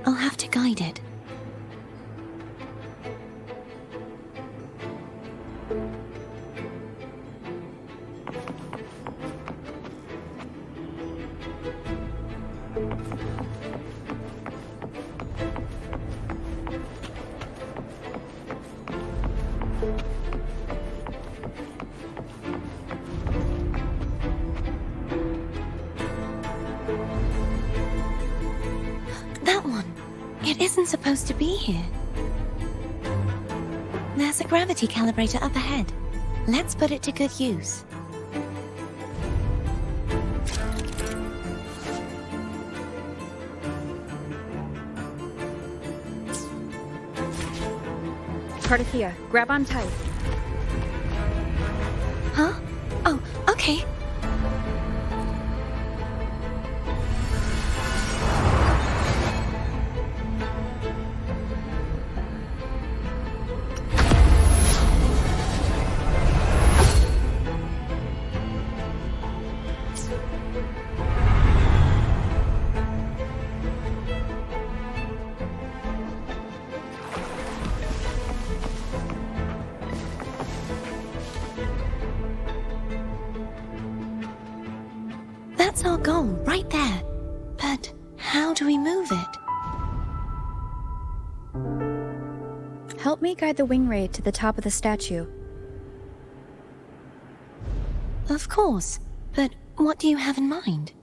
I'll have to guide it. It isn't supposed to be here. There's a gravity calibrator up ahead. Let's put it to good use. Tortilla, grab on tight. Huh? Oh, okay. That's our goal, right there. But how do we move it? Help me guide the wing ray to the top of the statue. Of course, but what do you have in mind?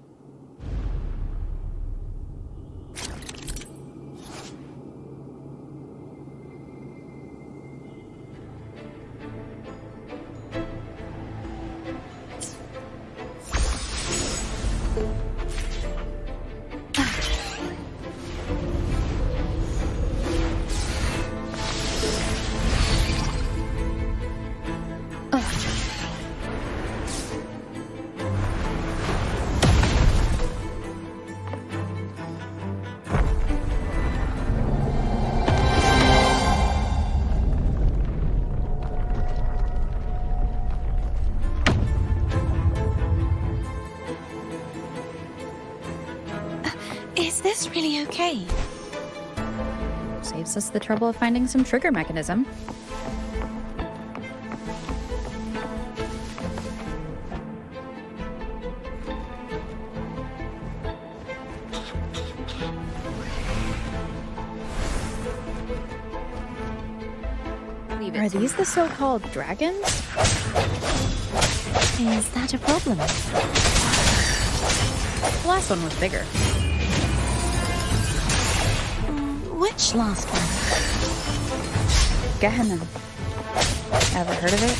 Is this really okay? Saves us the trouble of finding some trigger mechanism. Are these the so-called dragons? Is that a problem? The last one was bigger. Which last one? Gehenna. Ever heard of it?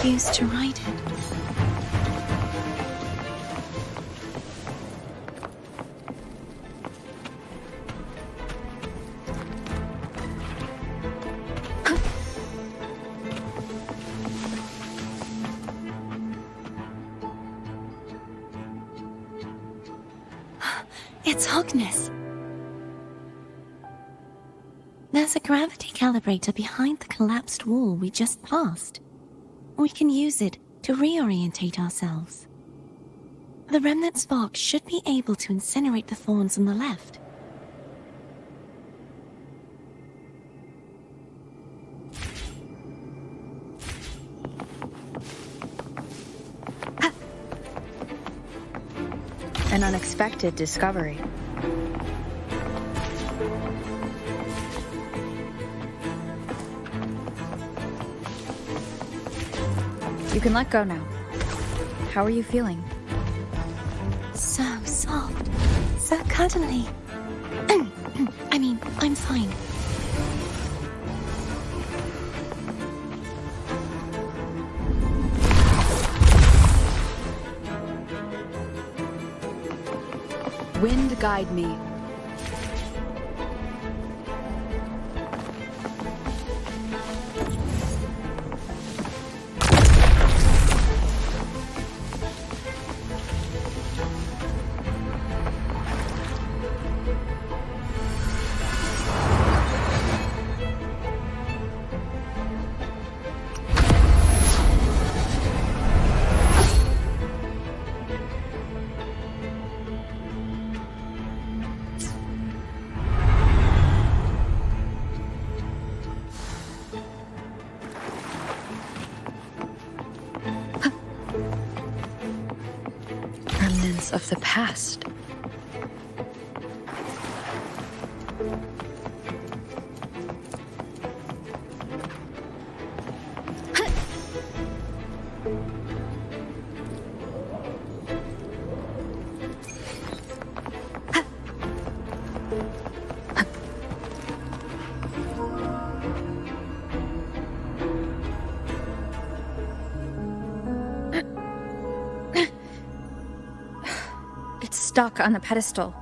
I used to ride it. It's Hogness. There's a gravity calibrator behind the collapsed wall we just passed. We can use it to reorientate ourselves. The remnant spark should be able to incinerate the thorns on the left. An unexpected discovery. You can let go now. How are you feeling? So soft, so cuddly. I mean, I'm fine. Wind guide me. of the past. Stuck on the pedestal.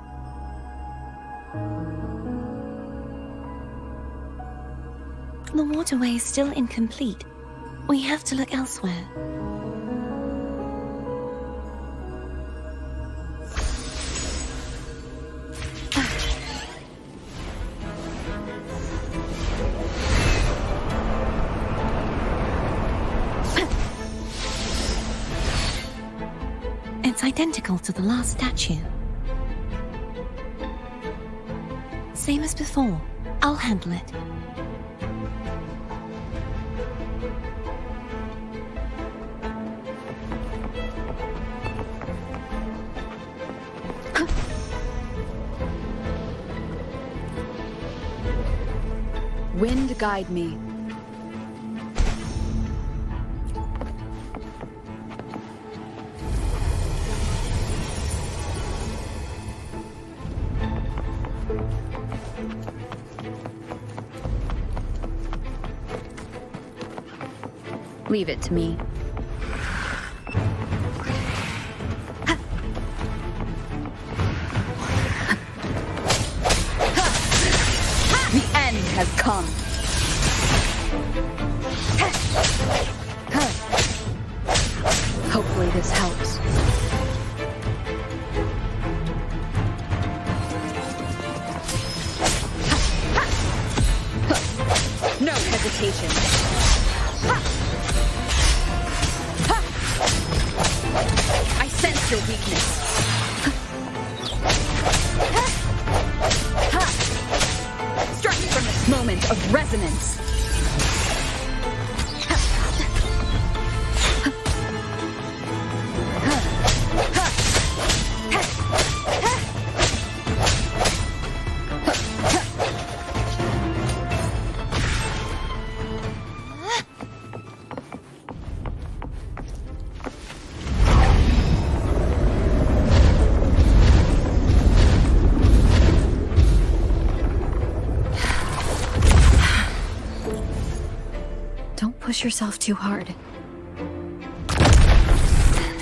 The waterway is still incomplete. We have to look elsewhere. It's identical to the last statue. Same as before. I'll handle it. Wind guide me. Leave it to me. The end has come. Hopefully this helps. No hesitation. I sense your weakness. Strike from this moment of resonance. Push yourself too hard.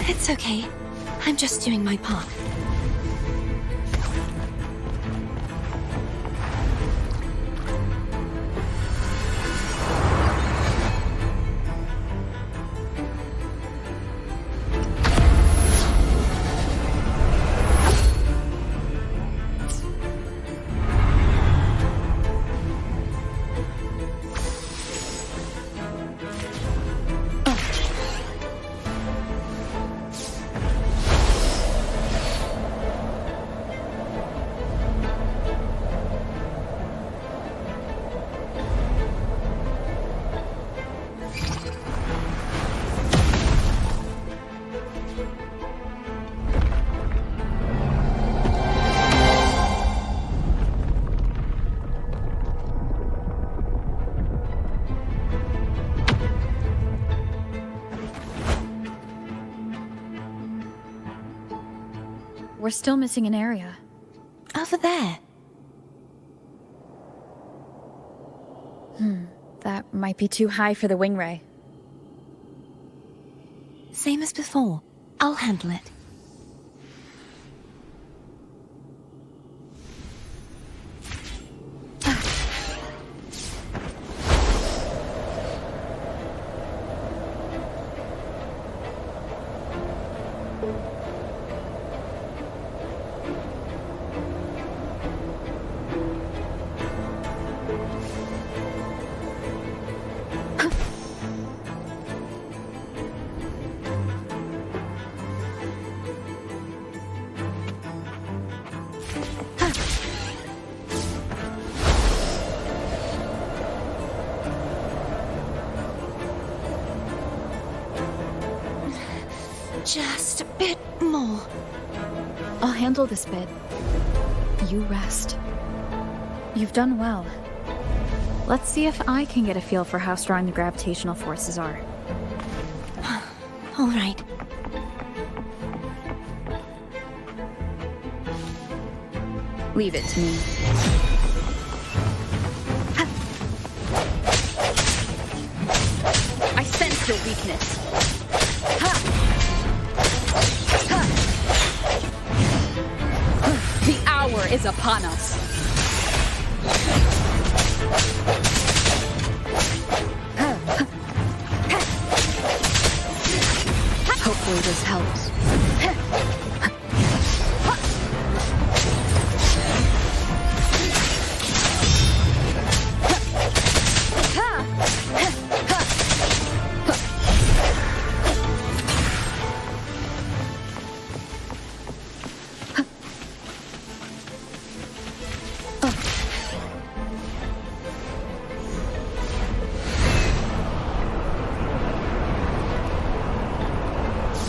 It's okay. I'm just doing my part. We're still missing an area. Over there. That might be too high for the wing ray. Same as before. I'll handle it. Just a bit more. handle this bit. You rest. You've done well. Let's see if I can get a feel for how strong the gravitational forces are. All right. Leave it to me. I sense your weakness. The hour is upon us. Hopefully this helps.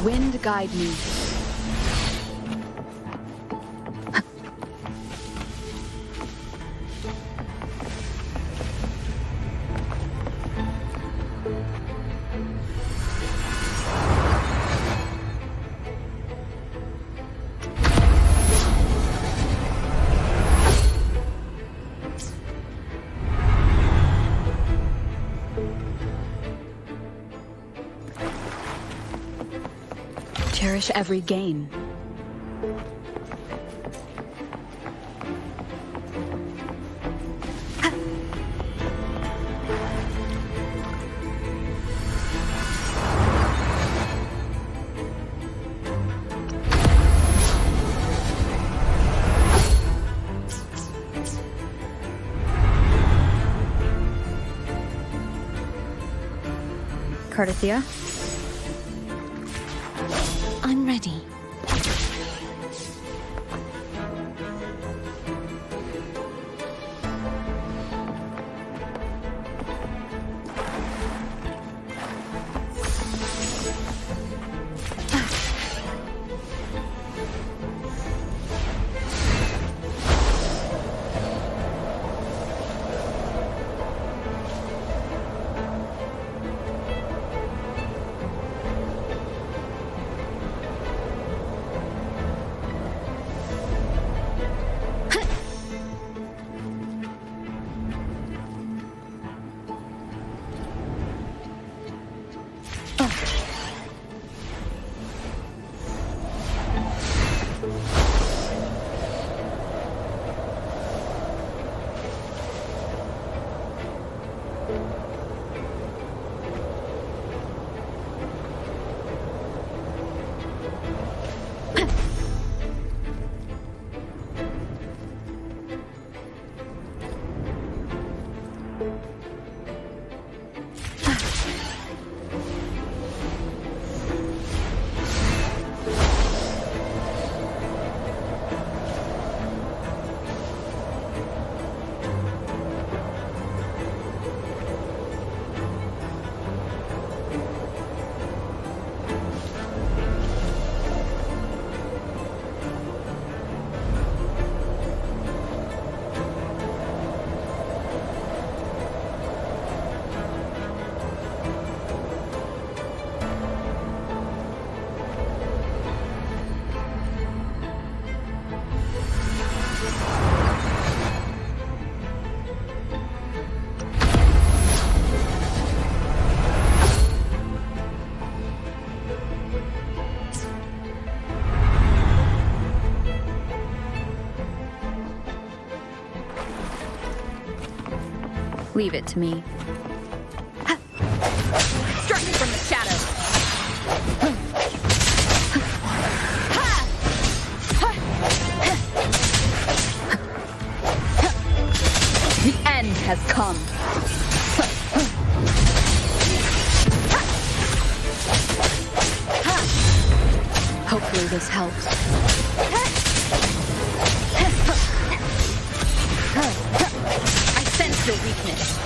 Wind guide me. Cherish every gain. Cardathea? I'm ready. Leave it to me. Strike from the shadows. The end has come. Hopefully this helps. I sense your weakness.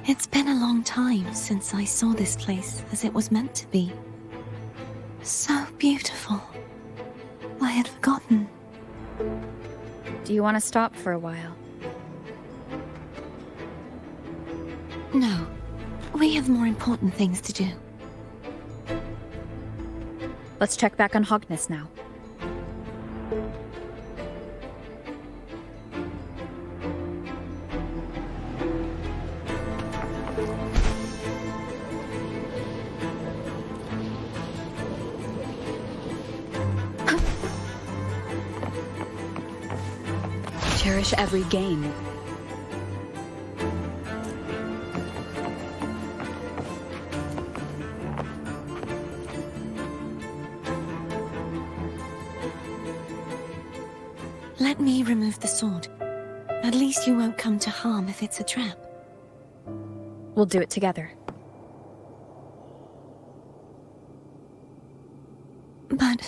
It's been a long time since I saw this place as it was meant to be. So beautiful. I had forgotten. Do you want to stop for a while? No. We have more important things to do. Let's check back on Hogness now. Cherish every gain. Let me remove the sword. At least you won't come to harm if it's a trap. We'll do it together. But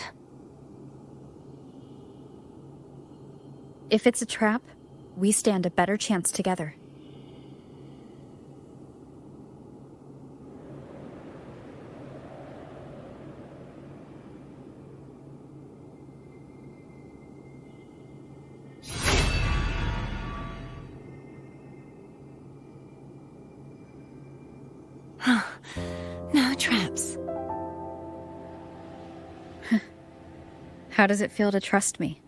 if it's a trap, we stand a better chance together. no traps. How does it feel to trust me?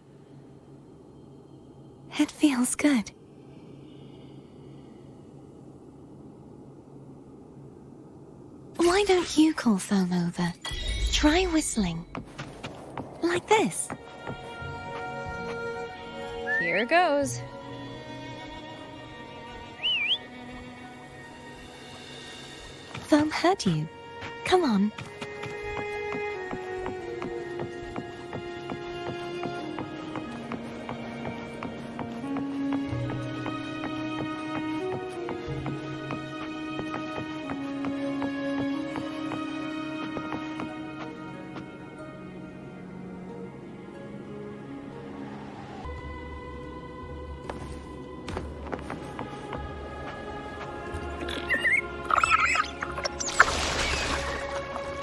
It feels good. Why don't you call Foam over? Try whistling. Like this. Here goes. Foam heard you. Come on.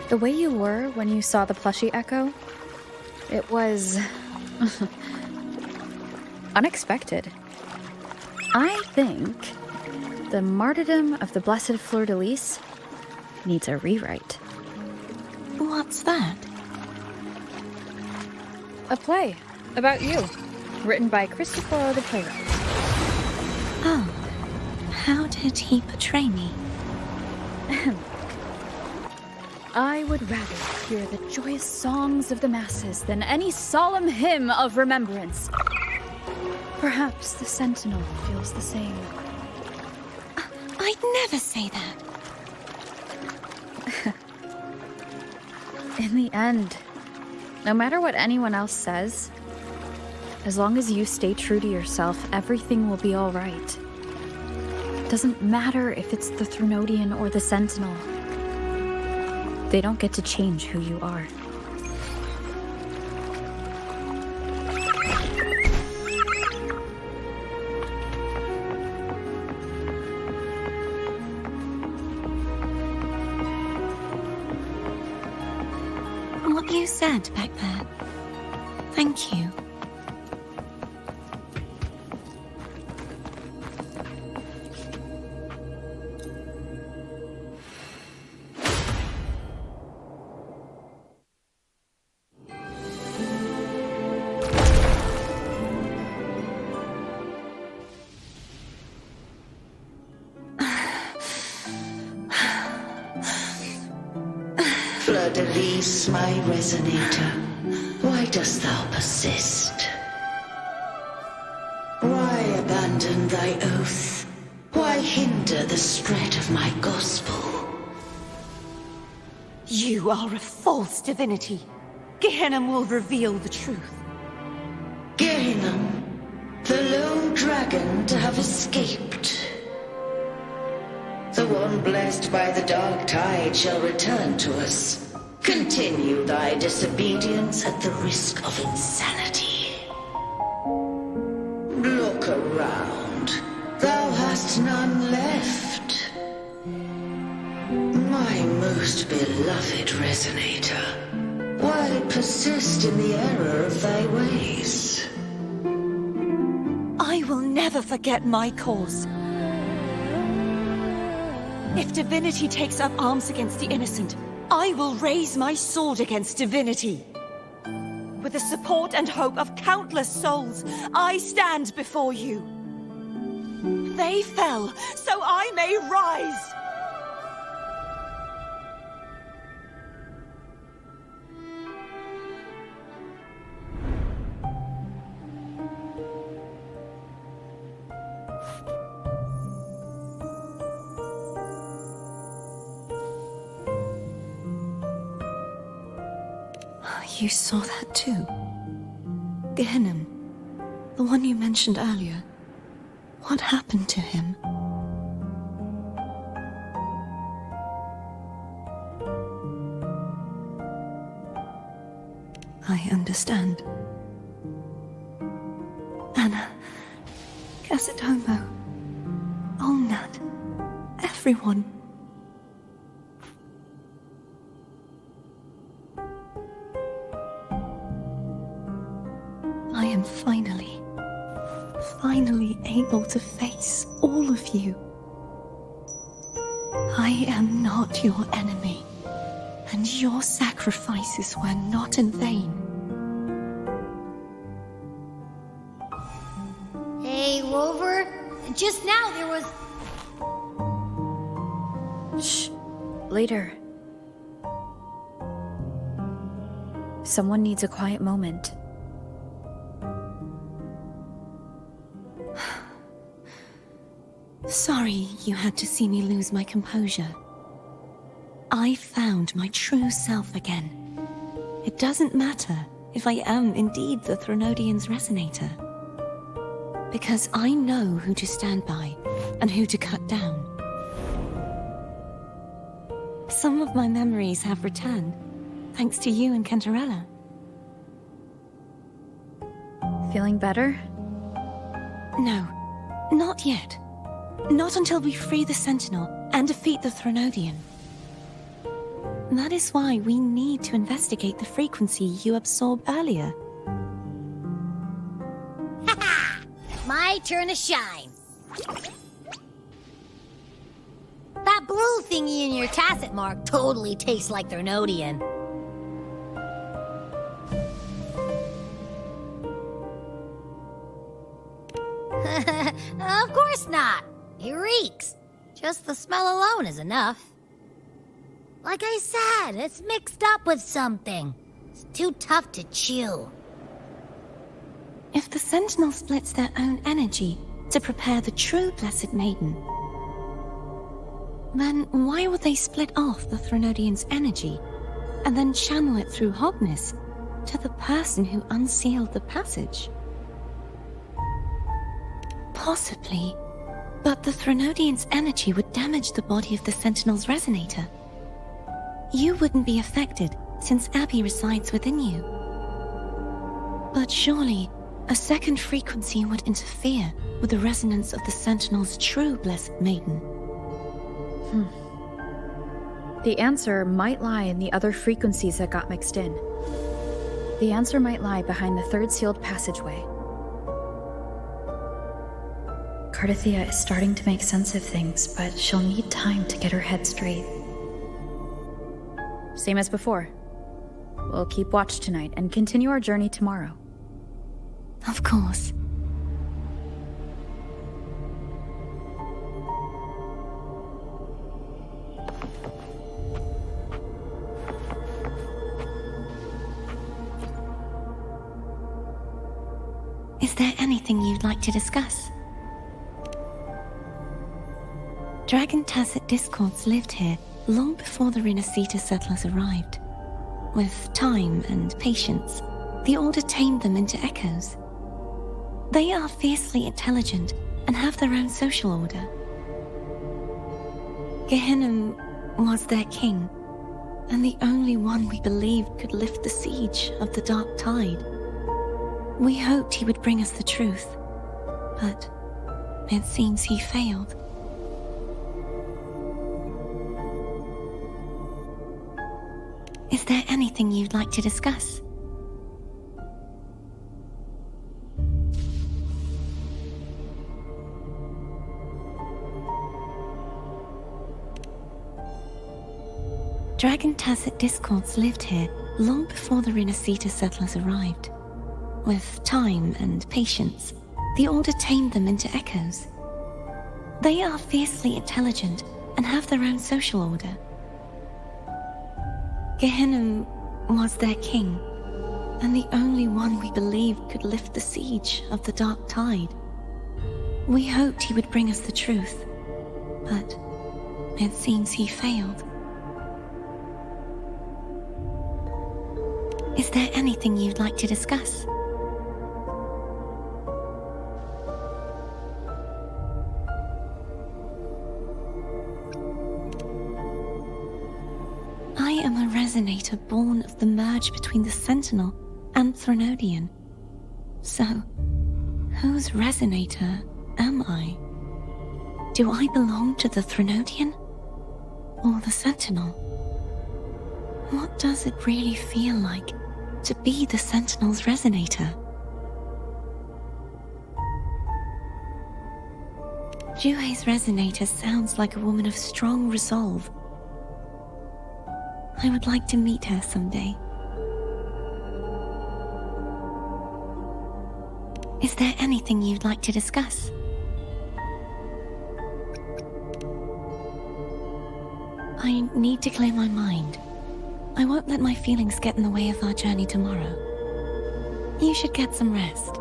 The way you were when you saw the plushie Echo, it was unexpected. I think the martyrdom of the Blessed Fleur-de-Lis needs a rewrite. What's that? A play about you, written by Christopher the playwright. Oh, how did he portray me? I would rather hear the joyous songs of the masses than any solemn hymn of remembrance. Perhaps the Sentinel feels the same. I'd never say that. In the end, no matter what anyone else says, as long as you stay true to yourself, everything will be all right. Doesn't matter if it's the Threnodian or the Sentinel. They don't get to change who you are. What you said back there. Thank you. Fleur-de-Lis, my resonator, why dost thou persist? Why abandon thy oath? Why hinder the spread of my gospel? You are a false divinity. Gehenna will reveal the truth. Gehenna, the lone dragon to have escaped. The one blessed by the dark tide shall return to us. Continue thy disobedience at the risk of insanity. Look around. Thou hast none left. beloved resonator, why persist in the error of thy ways? I will never forget my cause. If divinity takes up arms against the innocent, I will raise my sword against divinity. With the support and hope of countless souls, I stand before you. They fell, so I may rise! You saw that too? Gehenna, the one you mentioned earlier. What happened to him? I understand. Anna, Casitomo, Olnat, everyone. I am finally able to face all of you. I am not your enemy, and your sacrifices were not in vain. Hey, Rover, just now there was... Shh. Later. Someone needs a quiet moment. Sorry you had to see me lose my composure. I found my true self again. It doesn't matter if I am indeed the Threnodian's resonator. Because I know who to stand by and who to cut down. Some of my memories have returned, thanks to you and Cantarella. Feeling better? No, not yet. Not until we free the Sentinel and defeat the Threnodian. That is why we need to investigate the frequency you absorbed earlier. My turn to shine. That blue thingy in your tacit mark totally tastes like Threnodian. Of course not. It reeks. Just the smell alone is enough. Like I said, it's mixed up with something. It's too tough to chew. If the Sentinel splits their own energy to prepare the true Blessed Maiden, then why would they split off the Threnodian's energy and then channel it through Hognis to the person who unsealed the passage? Possibly, but the Threnodian's energy would damage the body of the Sentinel's resonator. You wouldn't be affected since Abby resides within you. But surely, a second frequency would interfere with the resonance of the Sentinel's true Blessed Maiden. The answer might lie in the other frequencies that got mixed in. The answer might lie behind the third sealed passageway. Cardathia is starting to make sense of things, but she'll need time to get her head straight. Same as before. We'll keep watch tonight and continue our journey tomorrow. Of course. Is there anything you'd like to discuss? Dragon Tacit discords lived here long before the Renacita settlers arrived. With time and patience, the Order tamed them into echoes. They are fiercely intelligent and have their own social order. Gehenna was their king, and the only one we believed could lift the siege of the Dark Tide. We hoped he would bring us the truth, but it seems he failed. Is there anything you'd like to discuss? Dragon Tacet discords lived here long before the Renacita settlers arrived. With time and patience, the Order tamed them into echoes. They are fiercely intelligent and have their own social order. Gehenna was their king, and the only one we believed could lift the siege of the Dark Tide. We hoped he would bring us the truth, but it seems he failed. Is there anything you'd like to discuss? I am a resonator born of the merge between the Sentinel and Threnodian. So, whose resonator am I? Do I belong to the Threnodian or the Sentinel? What does it really feel like to be the Sentinel's resonator? Juhe's resonator sounds like a woman of strong resolve. I would like to meet her someday. Is there anything you'd like to discuss? I need to clear my mind. I won't let my feelings get in the way of our journey tomorrow. You should get some rest.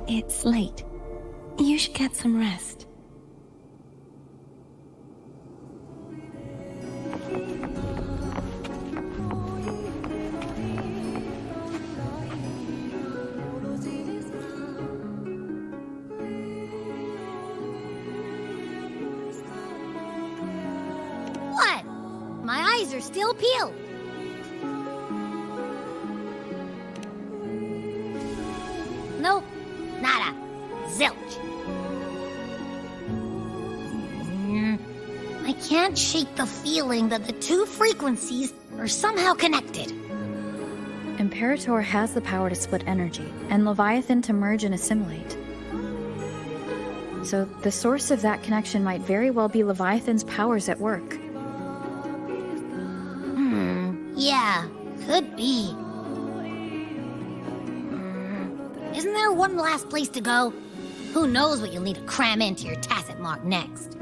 It's late. You should get some rest. What? My eyes are still peeled. Nope. Nada. Zilch. I can't shake the feeling that the two frequencies are somehow connected. Imperator has the power to split energy, and Leviathan to merge and assimilate. So the source of that connection might very well be Leviathan's powers at work. Yeah, could be. Isn't there one last place to go? Who knows what you'll need to cram into your tacit mark next?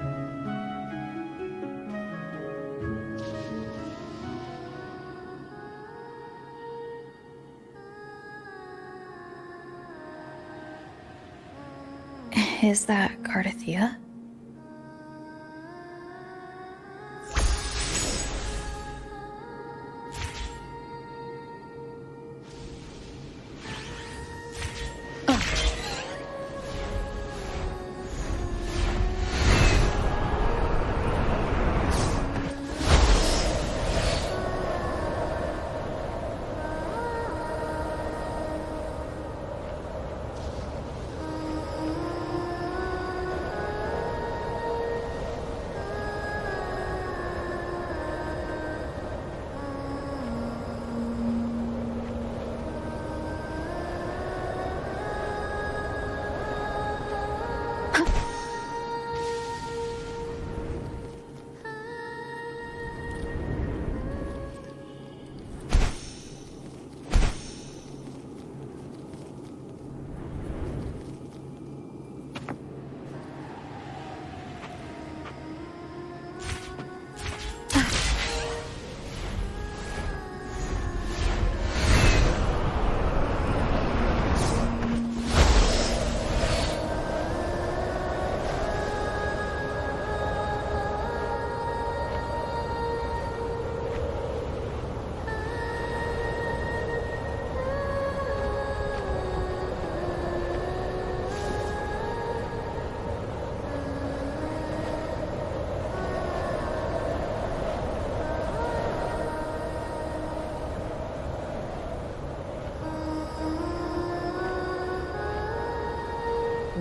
Is that Cardathea?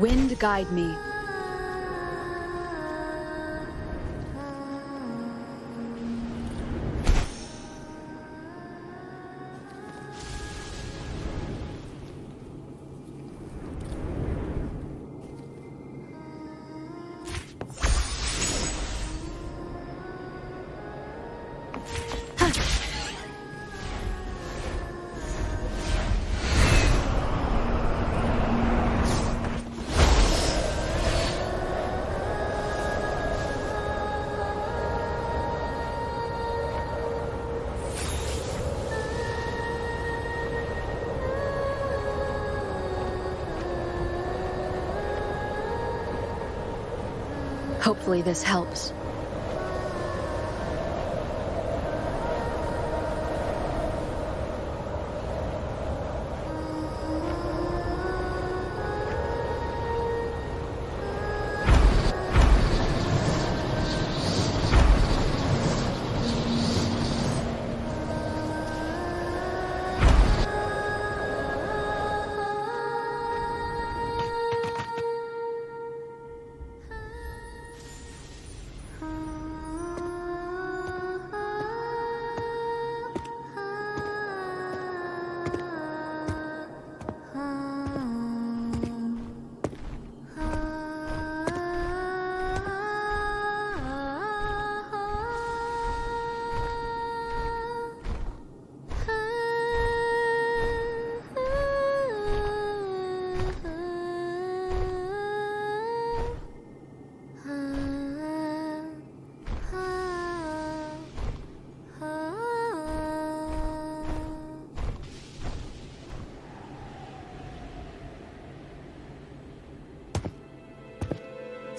Wind guide me. Hopefully this helps.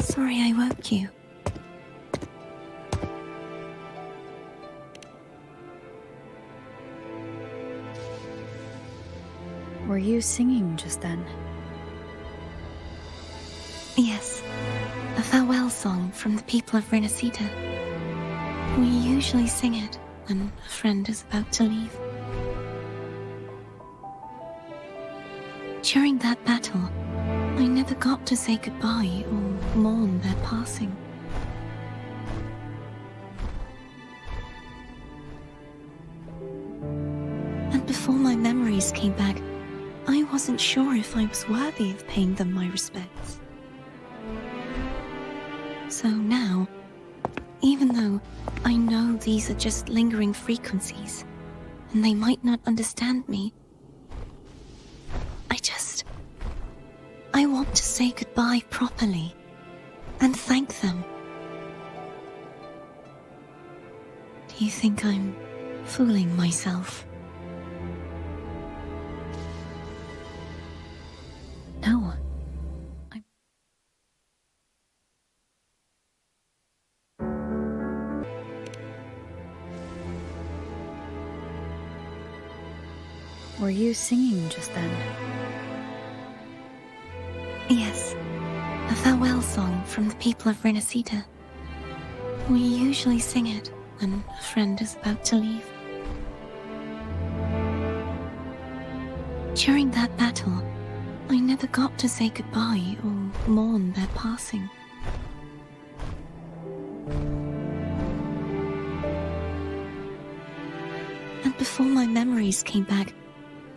Sorry I woke you. Were you singing just then? Yes, a farewell song from the people of Renacita. We usually sing it when a friend is about to leave. During that battle, I never got to say goodbye or mourn their passing. And before my memories came back, I wasn't sure if I was worthy of paying them my respects. So now, even though I know these are just lingering frequencies, and they might not understand me, I want to say goodbye properly and thank them. Do you think I'm fooling myself? No. Were you singing just then? Yes, a farewell song from the people of Renacita. We usually sing it when a friend is about to leave. During that battle, I never got to say goodbye or mourn their passing. And before my memories came back,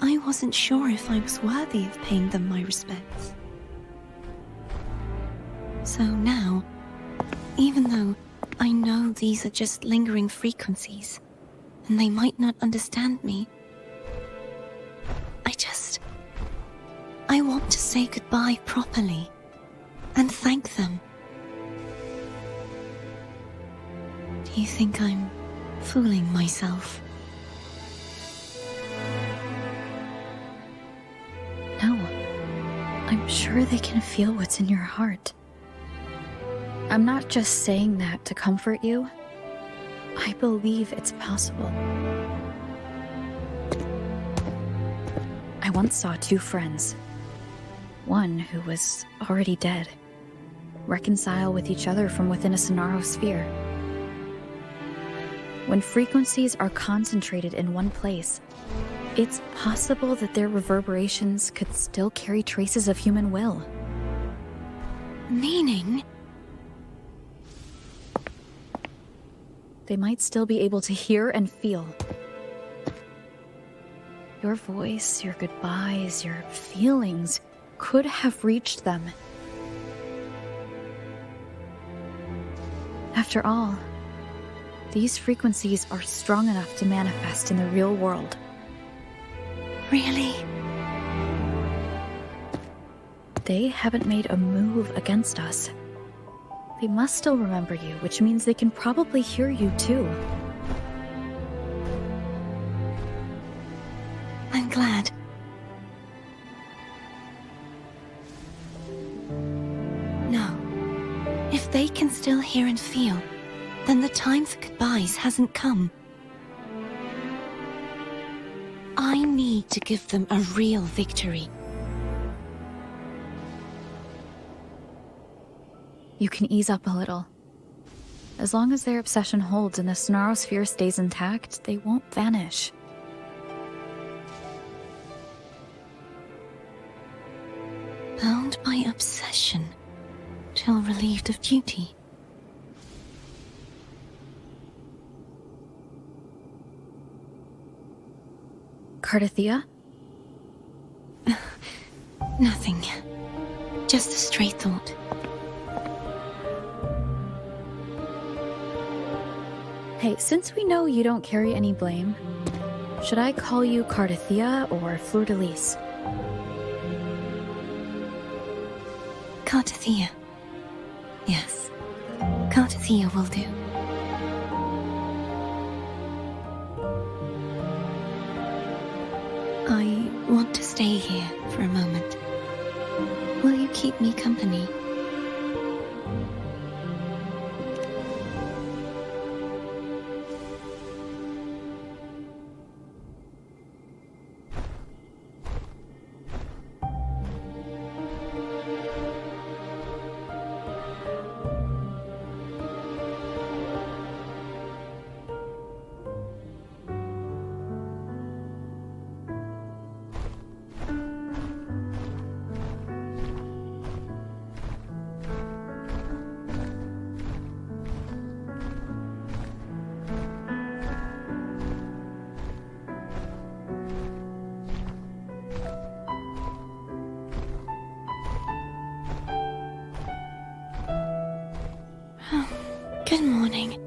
I wasn't sure if I was worthy of paying them my respects. So now, even though I know these are just lingering frequencies, and they might not understand me, I want to say goodbye properly and thank them. Do you think I'm fooling myself? No. I'm sure they can feel what's in your heart. I'm not just saying that to comfort you. I believe it's possible. I once saw two friends. One who was already dead, reconcile with each other from within a Sonaro sphere. When frequencies are concentrated in one place, it's possible that their reverberations could still carry traces of human will. Meaning? They might still be able to hear and feel. Your voice, your goodbyes, your feelings could have reached them. After all, these frequencies are strong enough to manifest in the real world. Really? They haven't made a move against us. They must still remember you, which means they can probably hear you too. I'm glad. No. If they they can still hear and feel, then the time for goodbyes hasn't come. I need to give them a real victory. You can ease up a little. As long as their obsession holds and the Snarrosphere stays intact, they won't vanish. Bound by obsession, till relieved of duty. Cartathea? Nothing. Just a stray thought. Hey, since we know you don't carry any blame, should I call you Cartathea or Fleur-de-Lis? Cartathea. Yes. Cartathea will do. I want to stay here for a moment. Will you keep me company? Good morning.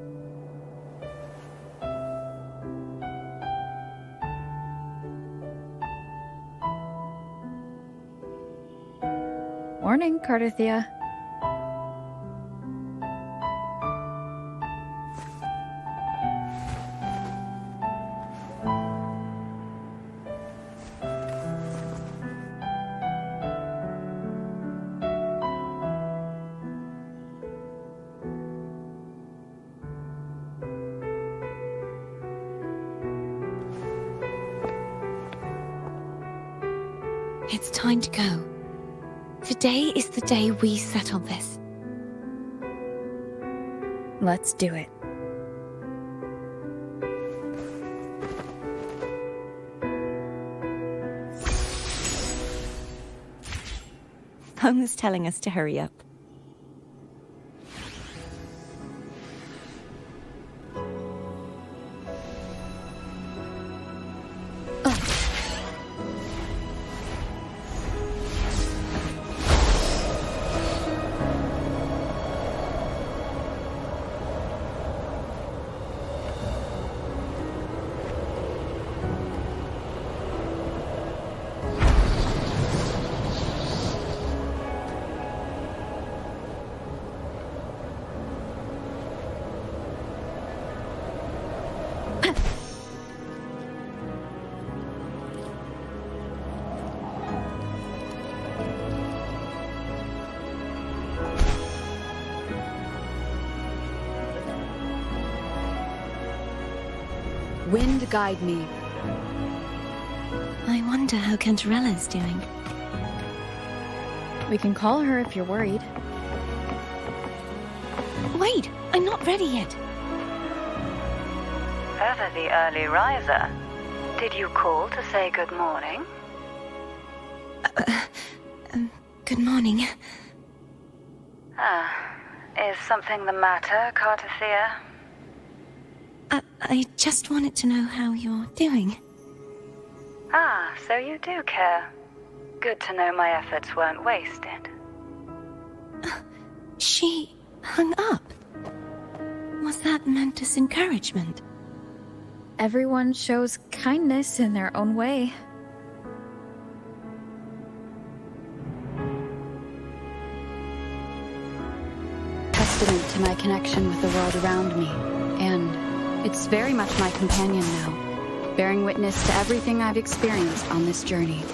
Morning, Cartathea. It's time to go. Today is the day we settle this. Let's do it. Home is telling us to hurry up. Wind guide me. I wonder how Cantarella's doing. We can call her if you're worried. Wait, I'm not ready yet. Ever the early riser. Did you call to say good morning? Good morning. Is something the matter, Cartathea? I just wanted to know how you're doing. So you do care. Good to know my efforts weren't wasted. She hung up. Was that meant as encouragement? Everyone shows kindness in their own way. Testament to my connection with the world around me, and it's very much my companion now, bearing witness to everything I've experienced on this journey.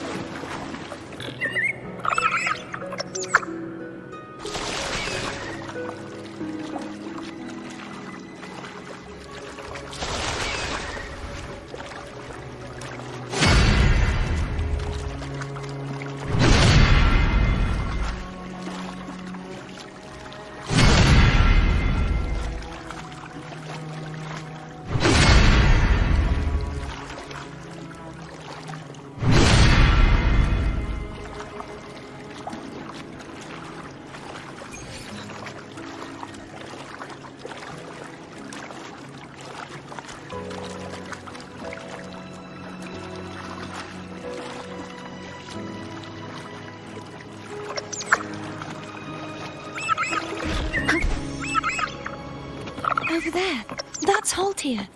there. That's Haltia.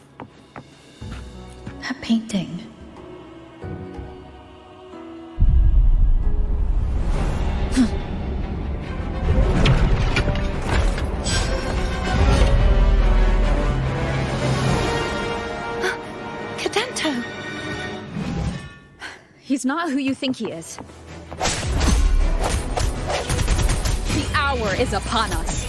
That painting. He's not who you think he is. The hour is upon us.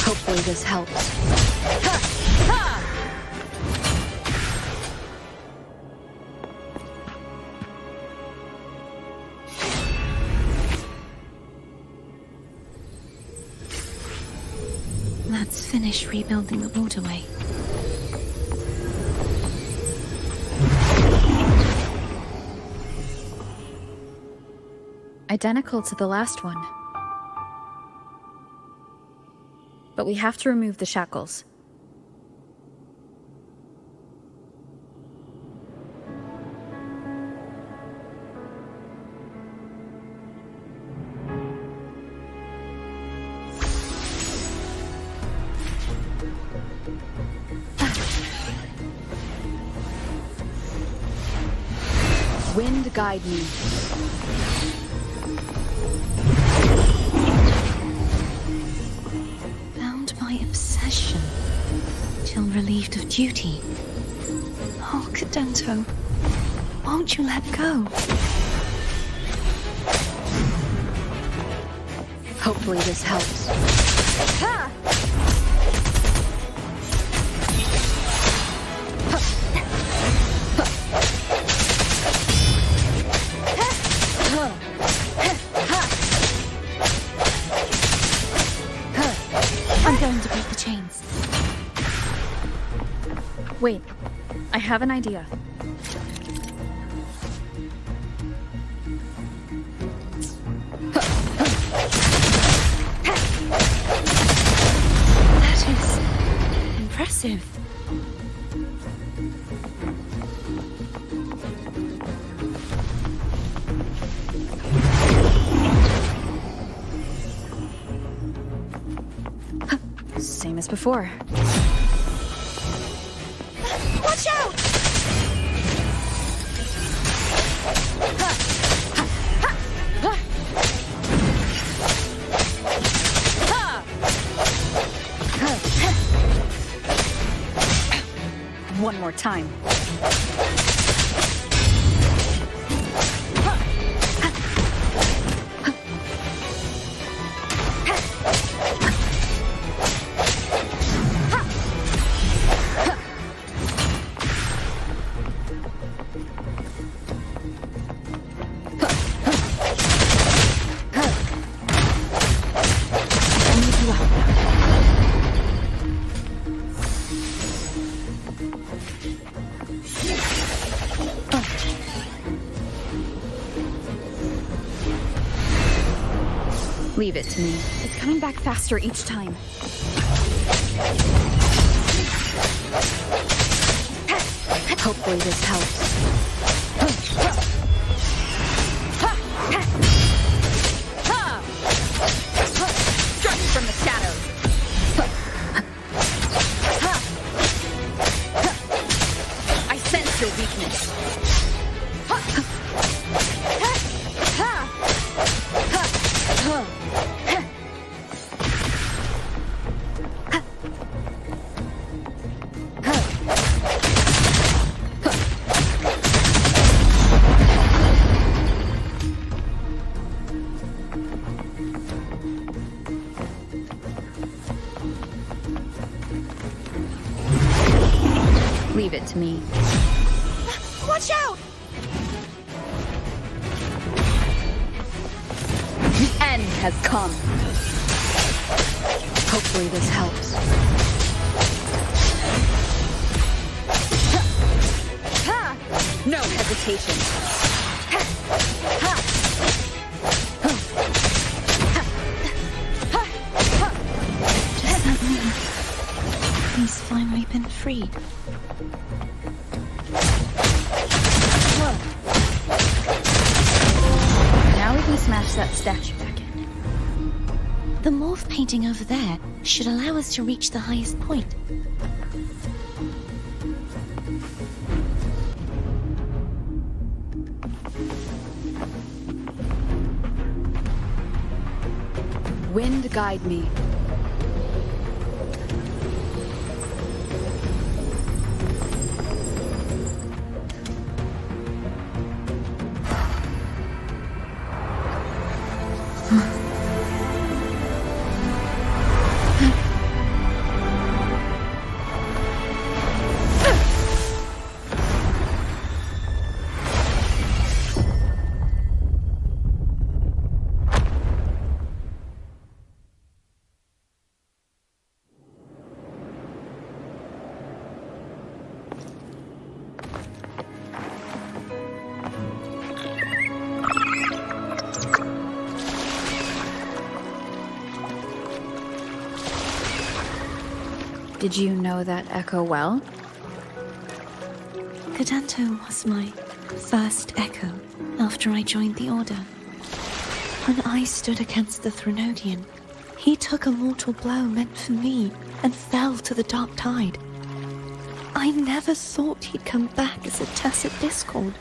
Hopefully this helps. Let's finish rebuilding the waterway. Identical to the last one. But we have to remove the shackles. Wind guide me. Bound by obsession, till relieved of duty. Oh, Cadento, won't you let go? Hopefully this helps. I'm going to break the chains. Wait, I have an idea. That is impressive. Same as before. Watch out! One more time. Leave it to me. It's coming back faster each time. Hopefully this helps. Strike from the shadows. I sense your weakness. Leave it to me. Watch out! The end has come. Hopefully this helps. No hesitation. Does that mean he's finally been freed? that statue back in. The morph painting over there should allow us to reach the highest point. Wind guide me. Did you know that echo well? Kidento was my first echo after I joined the Order. When I stood against the Threnodian, he took a mortal blow meant for me and fell to the dark tide. I never thought he'd come back as a tacit discord.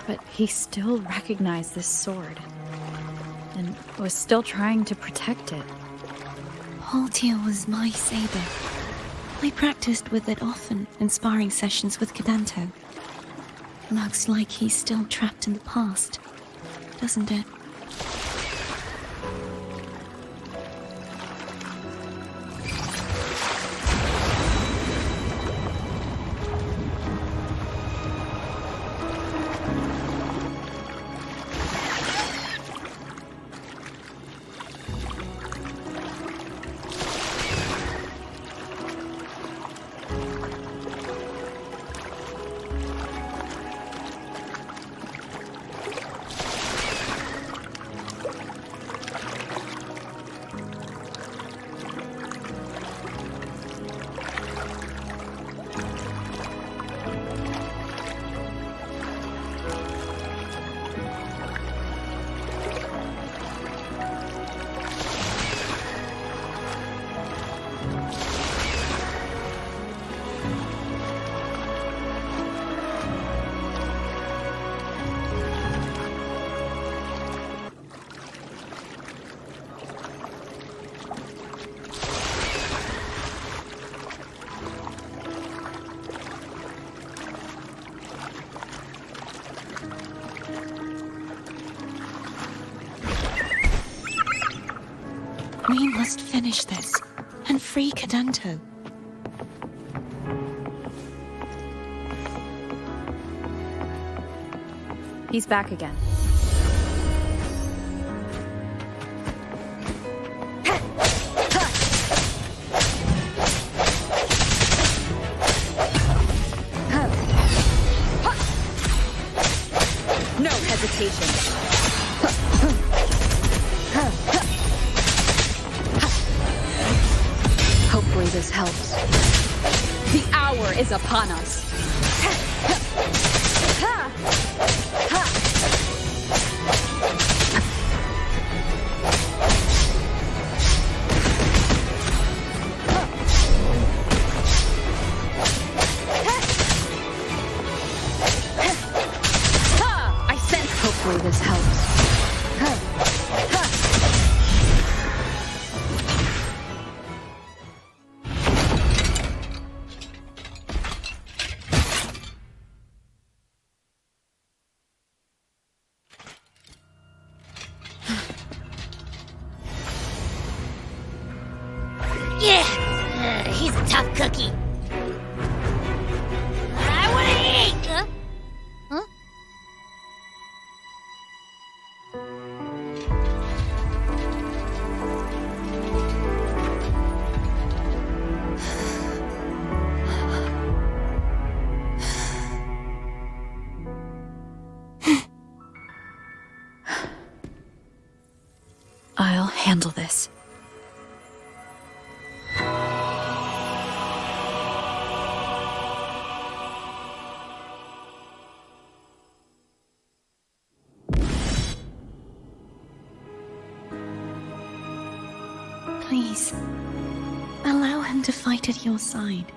But he still recognized this sword and was still trying to protect it. Haltia was my saber. I practiced with it often in sparring sessions with Kidento. Looks like he's still trapped in the past, doesn't it? We must finish this and free Kidento. He's back again. No hesitation. Hopefully this helps. The hour is upon us. I sense hopefully this helps. He's a tough cookie. I want to eat! Huh? I'll handle this. Please, allow him to fight at your side.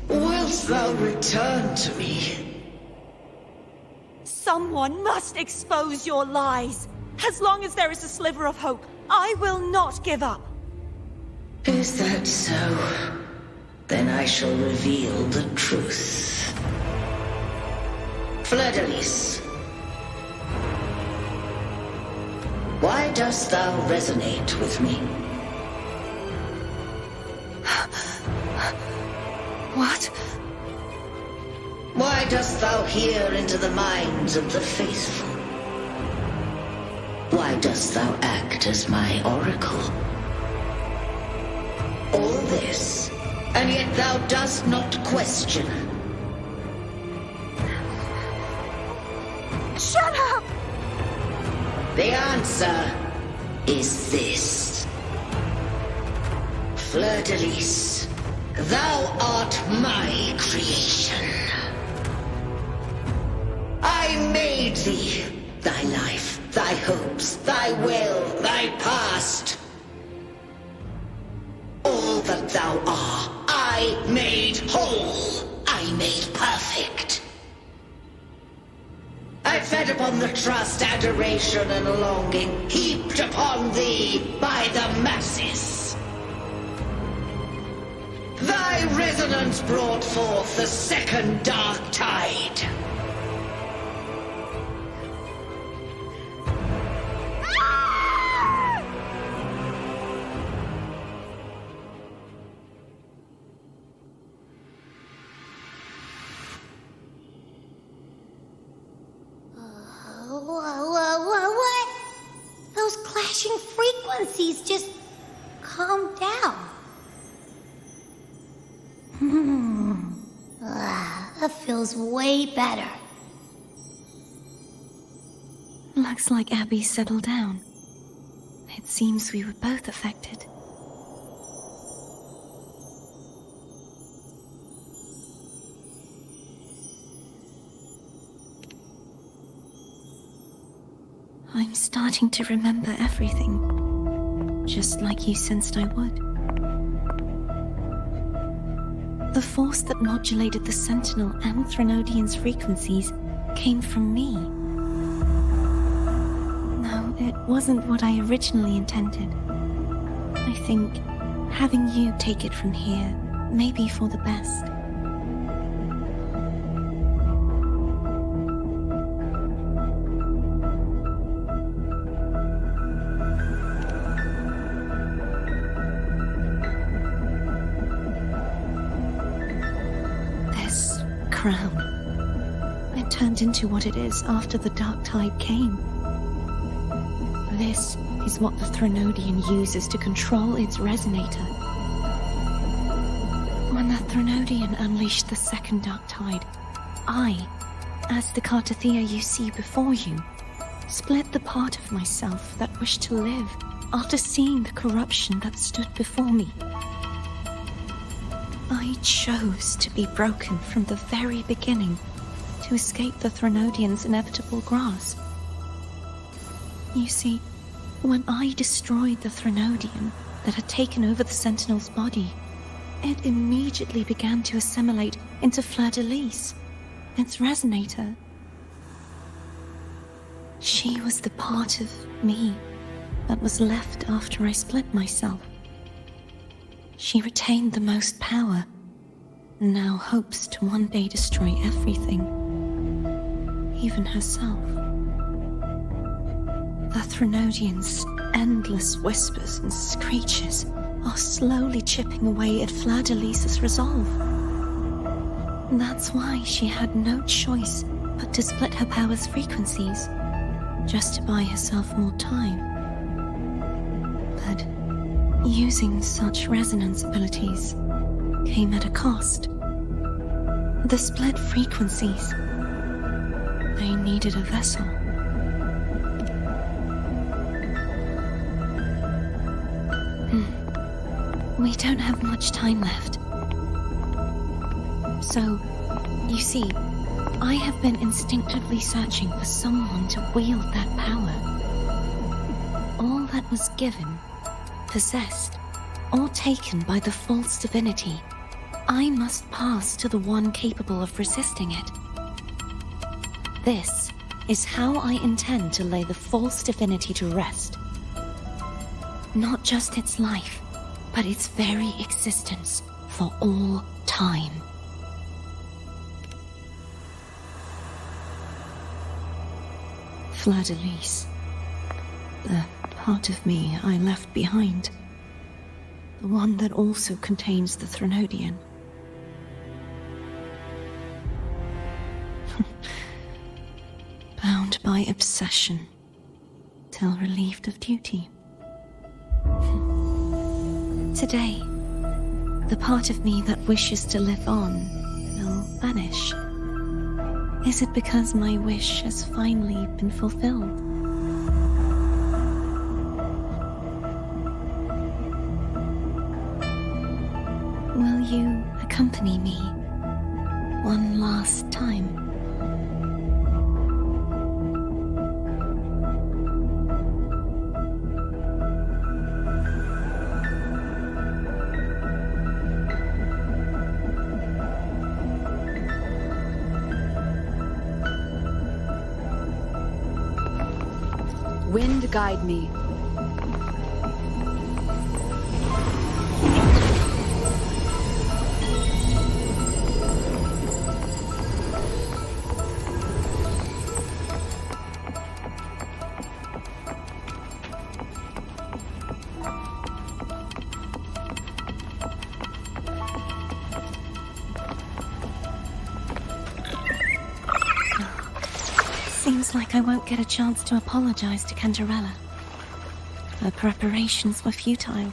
Wilt thou return to me? Someone must expose your lies. As long as there is a sliver of hope, I will not give up. Is that so? Then I shall reveal the truth. Fleur-de-Lis, why dost thou resonate with me? What? Why dost thou hear into the minds of the faithful? Why dost thou act as my oracle? All this, and yet thou dost not question. Shut up! The answer is this. Fleur-de-Lis, thou art my creation. I made thee, thy life, thy hopes, thy will, thy past. All that thou art, I made whole. I made perfect. I fed upon the trust, adoration, and longing heaped upon thee by the masses. Thy resonance brought forth the second dark tide. What? Those clashing frequencies, just calm down. That feels way better. Looks like Abby settled down. It seems we were both affected. I'm starting to remember everything, just like you sensed I would. The force that modulated the Sentinel and Threnodian's frequencies came from me. No, it wasn't what I originally intended. I think having you take it from here may be for the best. Crown. It turned into what it is after the Dark Tide came. This is what the Threnodian uses to control its resonator. When the Threnodian unleashed the second Dark Tide, I, as the Cartothea you see before you, split the part of myself that wished to live after seeing the corruption that stood before me. I chose to be broken from the very beginning to escape the Threnodian's inevitable grasp. You see, when I destroyed the Threnodian that had taken over the Sentinel's body, it immediately began to assimilate into Fleur-de-Lis, its resonator. She was the part of me that was left after I split myself. She retained the most power, and now hopes to one day destroy everything, even herself. The Threnodians' endless whispers and screeches are slowly chipping away at Fleur-de-Lis's resolve. That's why she had no choice but to split her power's frequencies, just to buy herself more time. But using such resonance abilities came at a cost. The split frequencies. They needed a vessel. We don't have much time left. So, you see, I have been instinctively searching for someone to wield that power. All that was given, possessed, or taken by the false divinity, I must pass to the one capable of resisting it. This is how I intend to lay the false divinity to rest. Not just its life, but its very existence for all time. Fleur-de-Lis, the part of me I left behind, the one that also contains the Threnodian. Bound by obsession, till relieved of duty. Today, the part of me that wishes to live on will vanish. Is it because my wish has finally been fulfilled? Will you accompany me one last time? Wind guide me. Seems like I won't get a chance to apologize to Cantarella. Her preparations were futile.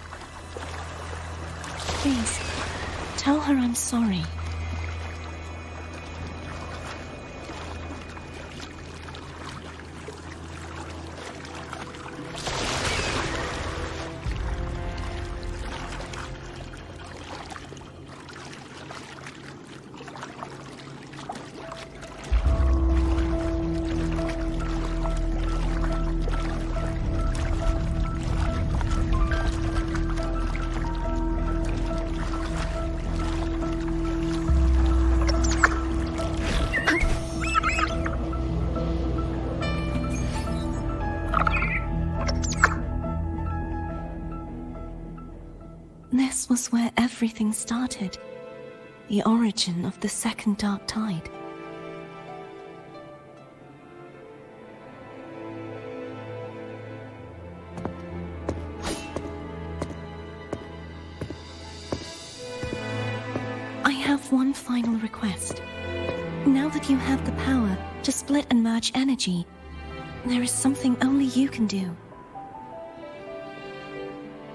Please, tell her I'm sorry. This was where everything started. The origin of the second dark tide. I have one final request. Now that you have the power to split and merge energy, there is something only you can do.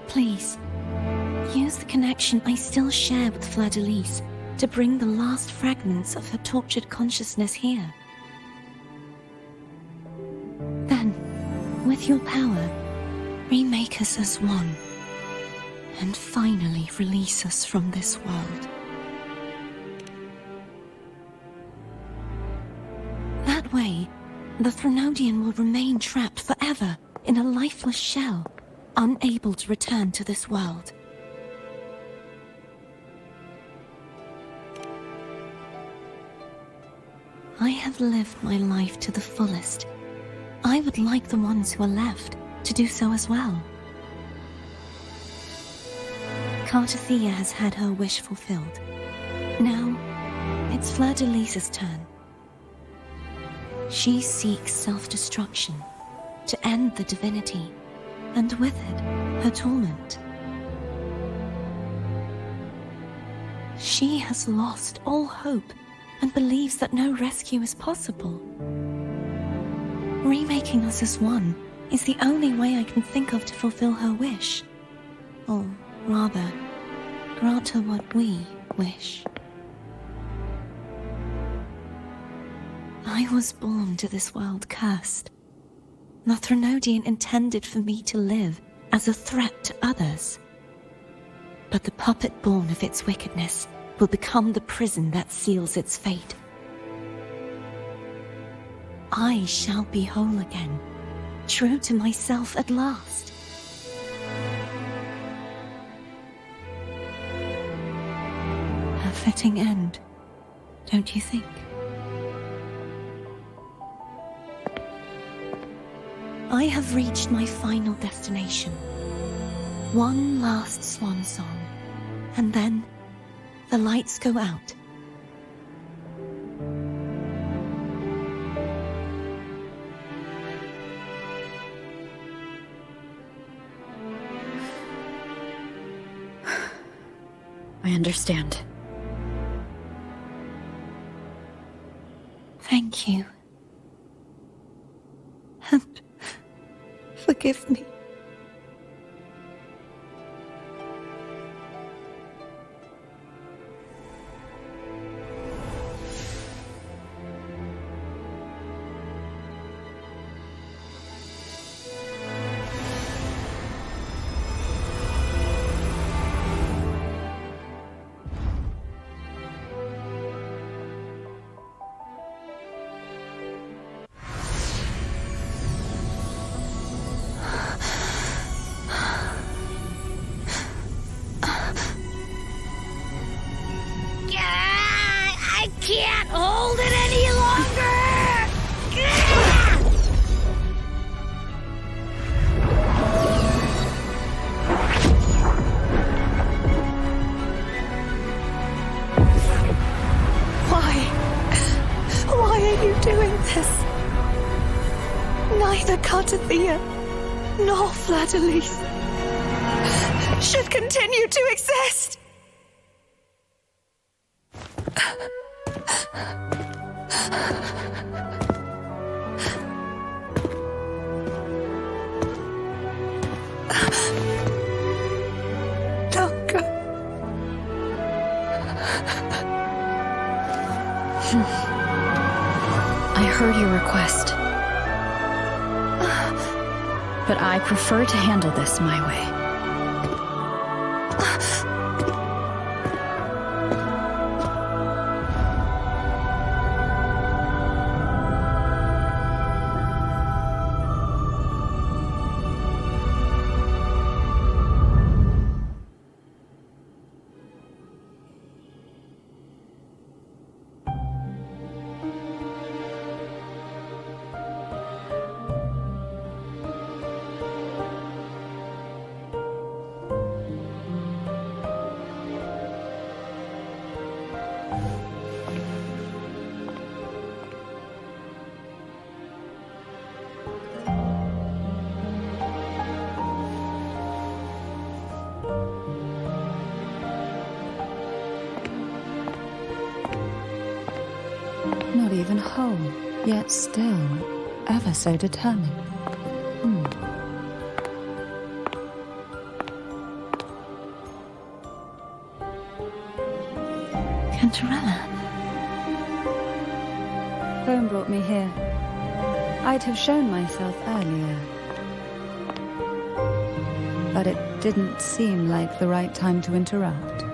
Please, use the connection I still share with Fleur-de-Lis to bring the last fragments of her tortured consciousness here. Then, with your power, remake us as one, and finally release us from this world. That way, the Threnodian will remain trapped forever in a lifeless shell, unable to return to this world. I have lived my life to the fullest. I would like the ones who are left to do so as well. Thea has had her wish fulfilled. Now, it's Fleur-de-Lis's turn. She seeks self-destruction to end the divinity, and with it, her torment. She has lost all hope and believes that no rescue is possible. Remaking us as one is the only way I can think of to fulfill her wish. Or rather, grant her what we wish. I was born to this world cursed. The Threnodian intended for me to live as a threat to others. But the puppet born of its wickedness will become the prison that seals its fate. I shall be whole again, true to myself at last. A fitting end, don't you think? I have reached my final destination. One last swan song, and then the lights go out. I understand. Thank you. And forgive me. Can't hold it any longer! Why are you doing this? Neither Thea nor Fleur-de-Lis should continue to exist. I heard your request. But I prefer to handle this my way. Not even whole, yet still ever so determined. Cantarella. Phone brought me here. I'd have shown myself earlier. But it didn't seem like the right time to interrupt.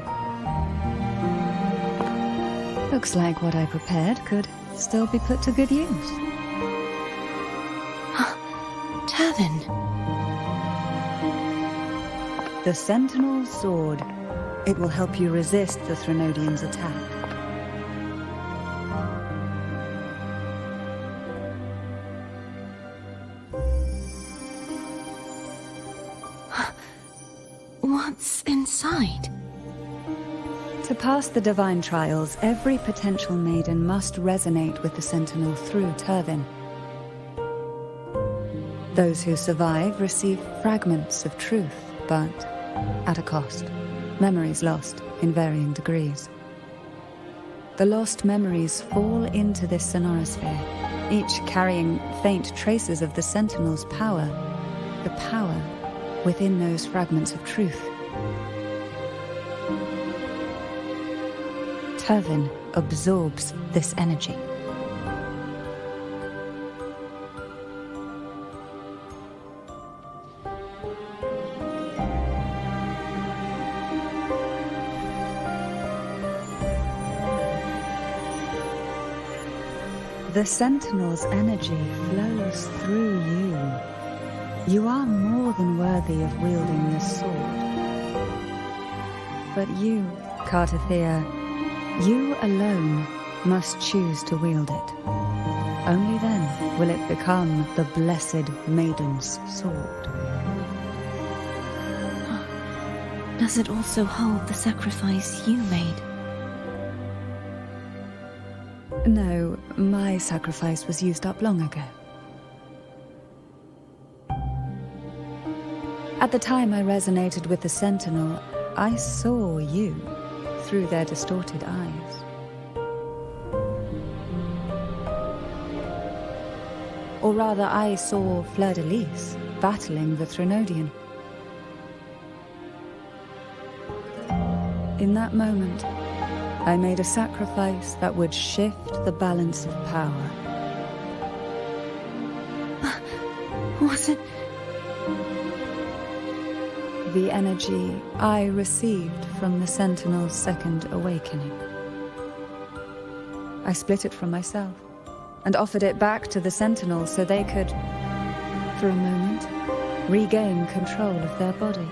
Looks like what I prepared could still be put to good use. Tavin. The Sentinel's Sword. It will help you resist the Threnodian's attack. What's inside? To pass the divine trials, every potential maiden must resonate with the Sentinel through Turvin. Those who survive receive fragments of truth, but at a cost. Memories lost in varying degrees. The lost memories fall into this sonorosphere, each carrying faint traces of the Sentinel's power, the power within those fragments of truth. Turvin absorbs this energy. The Sentinel's energy flows through you. You are more than worthy of wielding this sword. But you, Cartathea, you alone must choose to wield it. Only then will it become the Blessed Maiden's sword. Does it also hold the sacrifice you made? No, my sacrifice was used up long ago. At the time I resonated with the Sentinel, I saw you through their distorted eyes. Or rather, I saw Fleur-de-Lis battling the Threnodian. In that moment, I made a sacrifice that would shift the balance of power. Was it? The energy I received from the Sentinel's second awakening. I split it from myself and offered it back to the Sentinel so they could, for a moment, regain control of their body.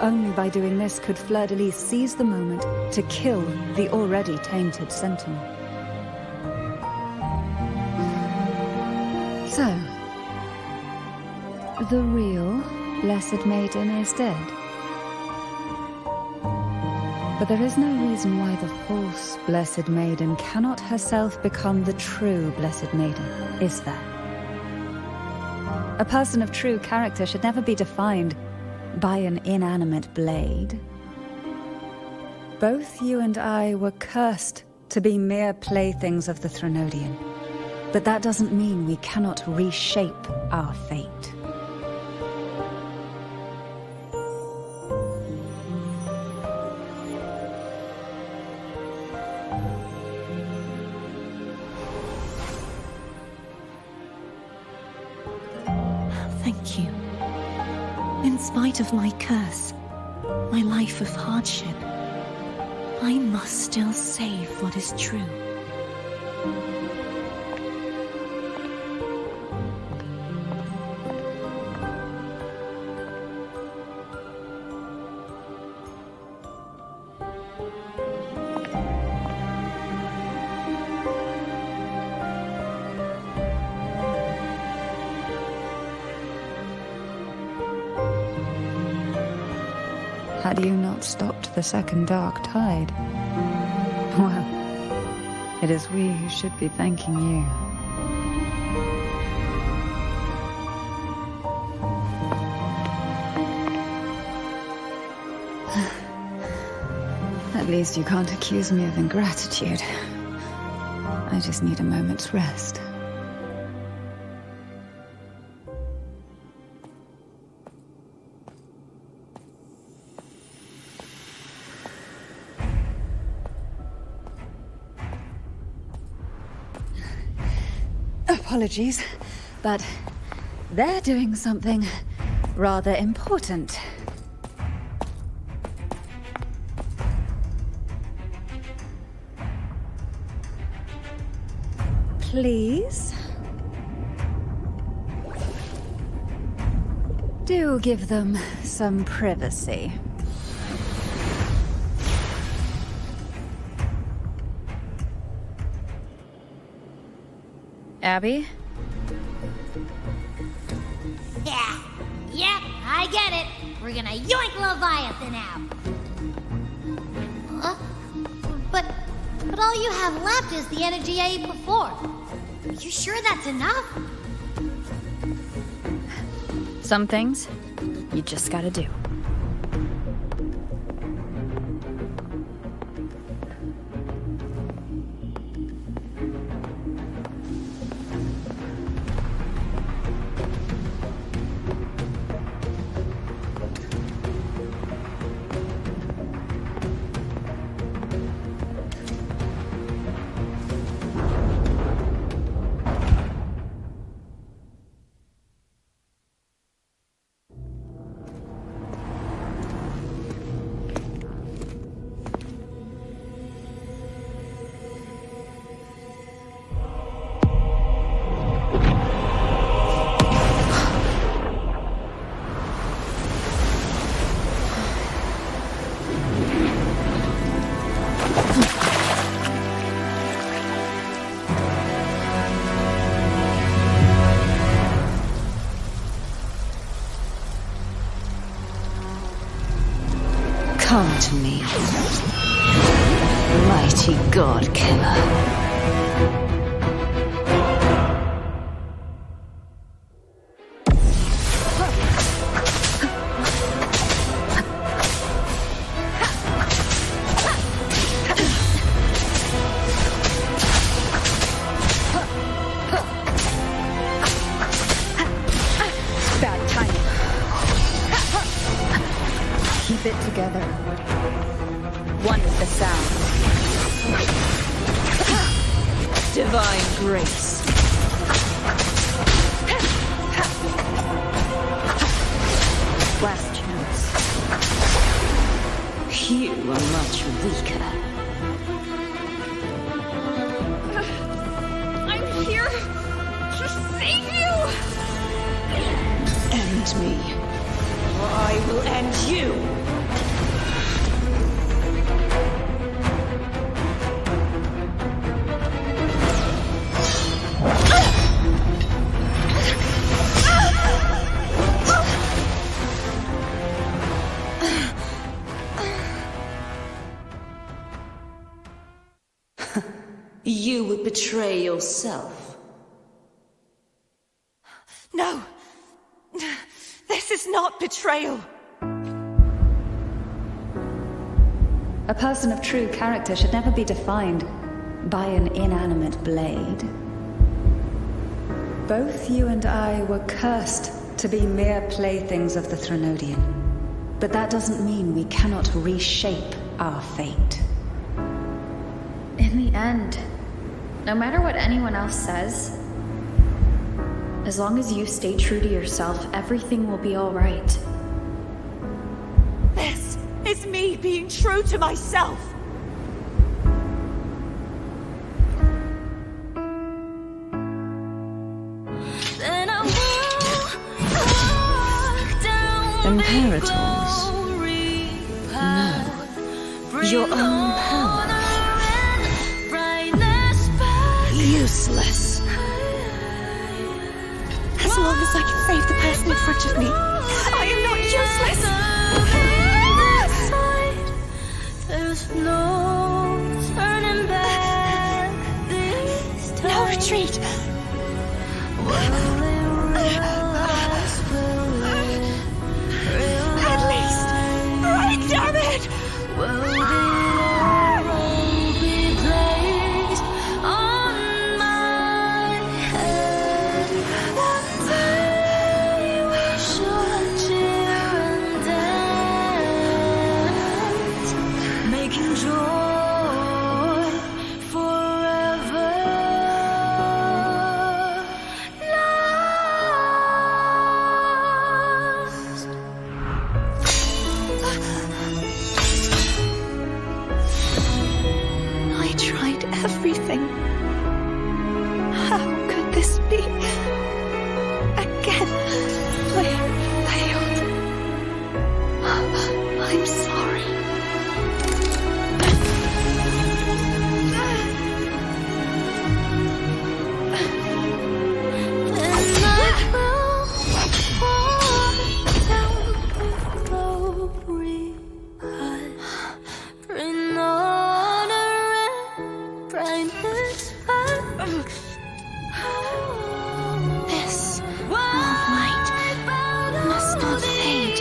Only by doing this could Fleur-de-Lis seize the moment to kill the already tainted Sentinel. So, the real Blessed Maiden is dead. But there is no reason why the false Blessed Maiden cannot herself become the true Blessed Maiden, is there? A person of true character should never be defined by an inanimate blade. Both you and I were cursed to be mere playthings of the Threnodian. But that doesn't mean we cannot reshape our fate. Thank you. In spite of my curse, my life of hardship, I must still save what is true. Had you not stopped the second dark tide? Well, it is we who should be thanking you. At least you can't accuse me of ingratitude. I just need a moment's rest. Apologies, but they're doing something rather important. Please? Do give them some privacy. Abby? Yeah. Yep, I get it. We're gonna yoink Leviathan out! Huh? But all you have left is the energy I ate before. Are you sure that's enough? Some things, you just gotta do. Come to me, mighty god killer. Bad timing. Keep it together. One with the sound. Divine grace. Last chance. You are much weaker. I'm here to save you! End me. Or I will end you. You would betray yourself. No. This is not betrayal. A person of true character should never be defined by an inanimate blade. Both you and I were cursed to be mere playthings of the Threnodian. But that doesn't mean we cannot reshape our fate. In the end, no matter what anyone else says, as long as you stay true to yourself, everything will be all right. This is me being true to myself. Inheritors? No. Your own power? Useless. As long as I can save the person in front of me, I am not useless. There's no turning back this time. No retreat. At least, right, damn it! Everything. How could this be? Again, failed. I'm sorry. find its path. This ball of light must not fade.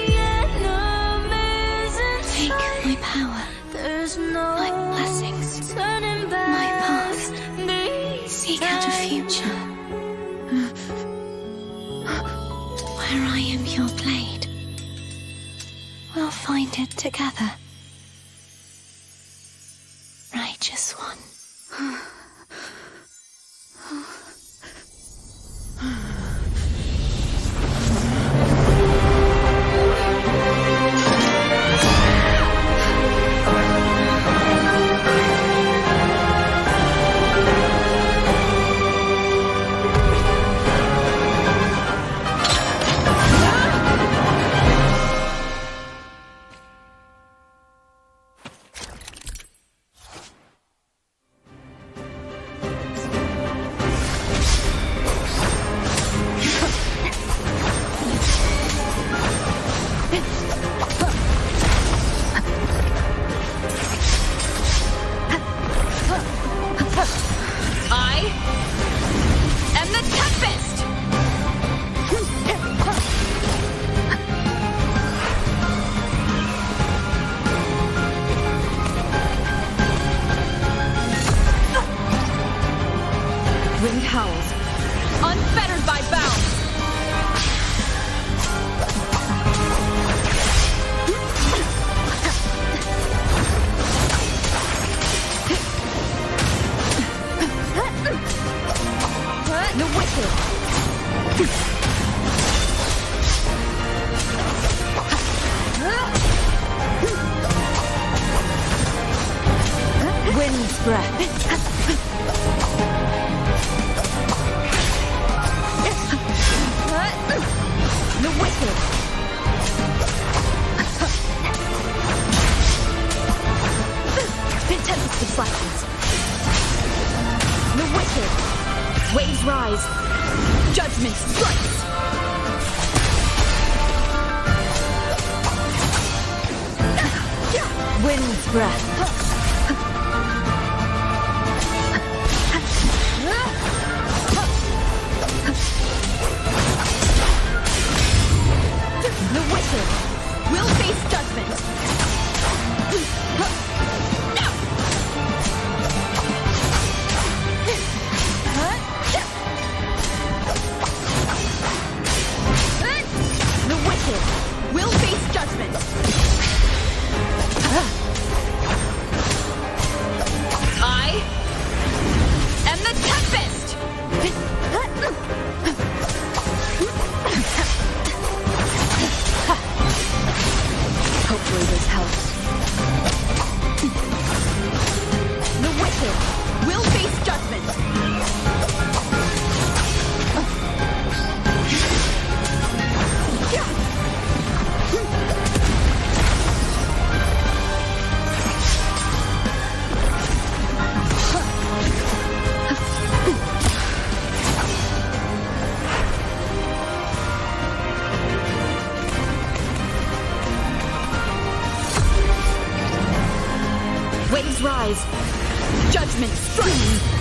Take my power, There's no my blessings, turning back. my path. These Seek out a future where I am your blade. We'll find it together. Righteous one. Wind howls, unfettered by bounds. The wicked. Wind's breath. The wicked! Tempest of flashes. The wicked! Waves rise. Judgment strikes. Wind's breath. The wicked will face judgment. The wicked will face judgment. I am the tempest. Hopefully this helps. The wicked will face judgment. Waves rise. Judgment strikes.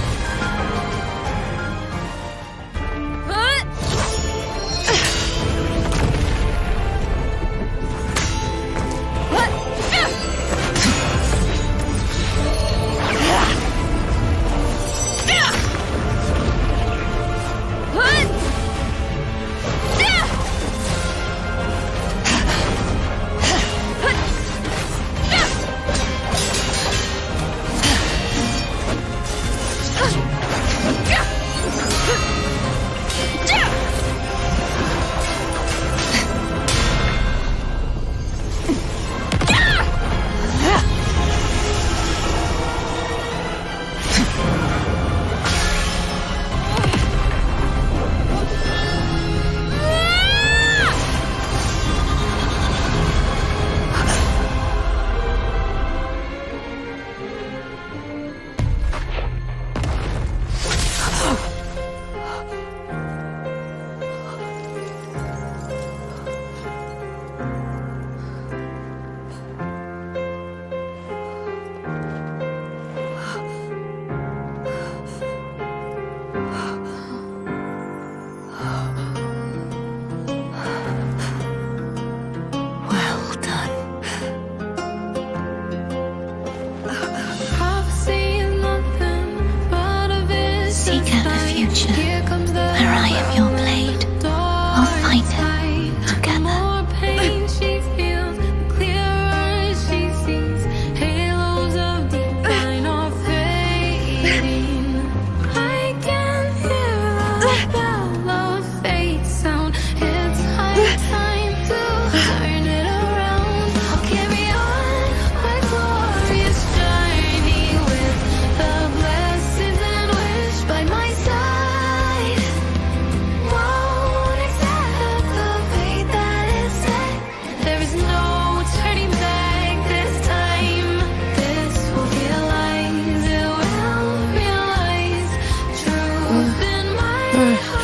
future, where I am your blade. We'll fight it together.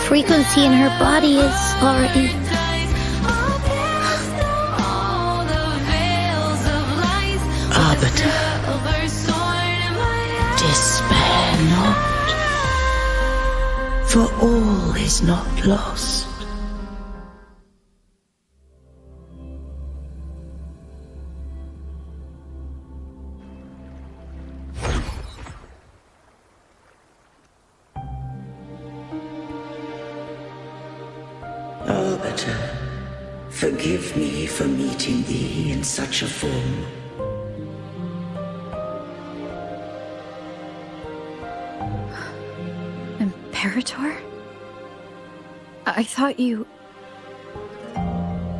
Frequency in her body is already... Arbiter, despair not, for all is not lost. Arbiter, forgive me for meeting thee in such a form. Imperator? I thought you...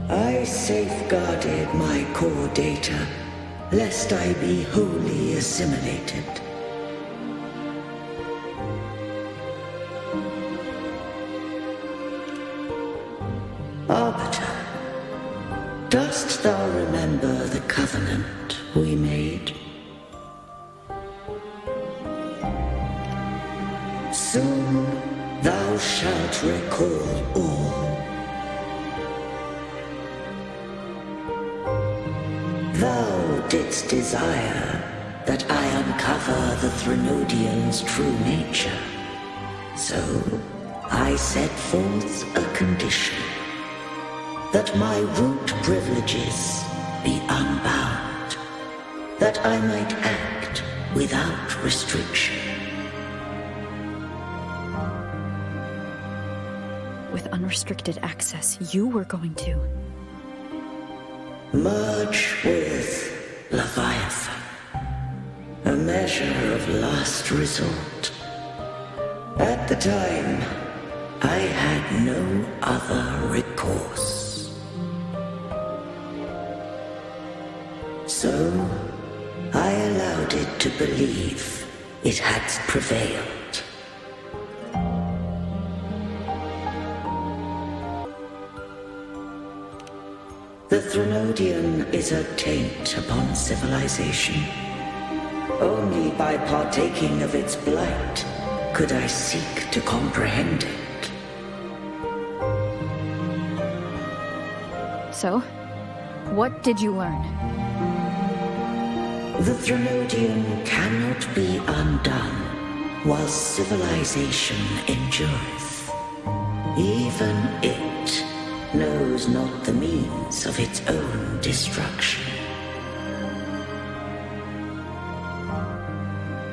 I safeguarded my core data, lest I be wholly assimilated. Arbiter, dost thou remember the covenant we made? Soon thou shalt recall all. Thou didst desire that I uncover the Threnodian's true nature. So I set forth a condition. That my root privileges be unbound, that I might act without restriction. With unrestricted access, you were going to... Merge with Leviathan, a measure of last resort. At the time, I had no other recourse. So, I allowed it to believe it had prevailed. The Threnodian is a taint upon civilization. Only by partaking of its blight could I seek to comprehend it. So, what did you learn? The Threnodian cannot be undone while civilization endureth. Even it knows not the means of its own destruction.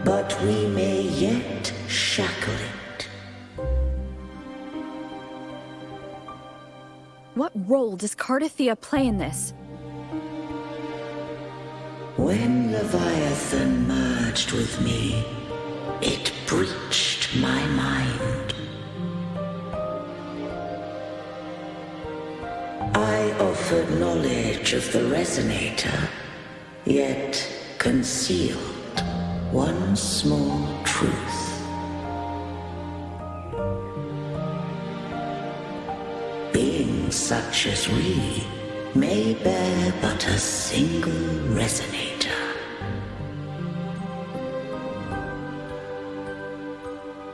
But we may yet shackle it. What role does Cardathia play in this? When Leviathan merged with me, it breached my mind. I offered knowledge of the resonator, yet concealed one small truth. Beings such as we may bear but a single resonator.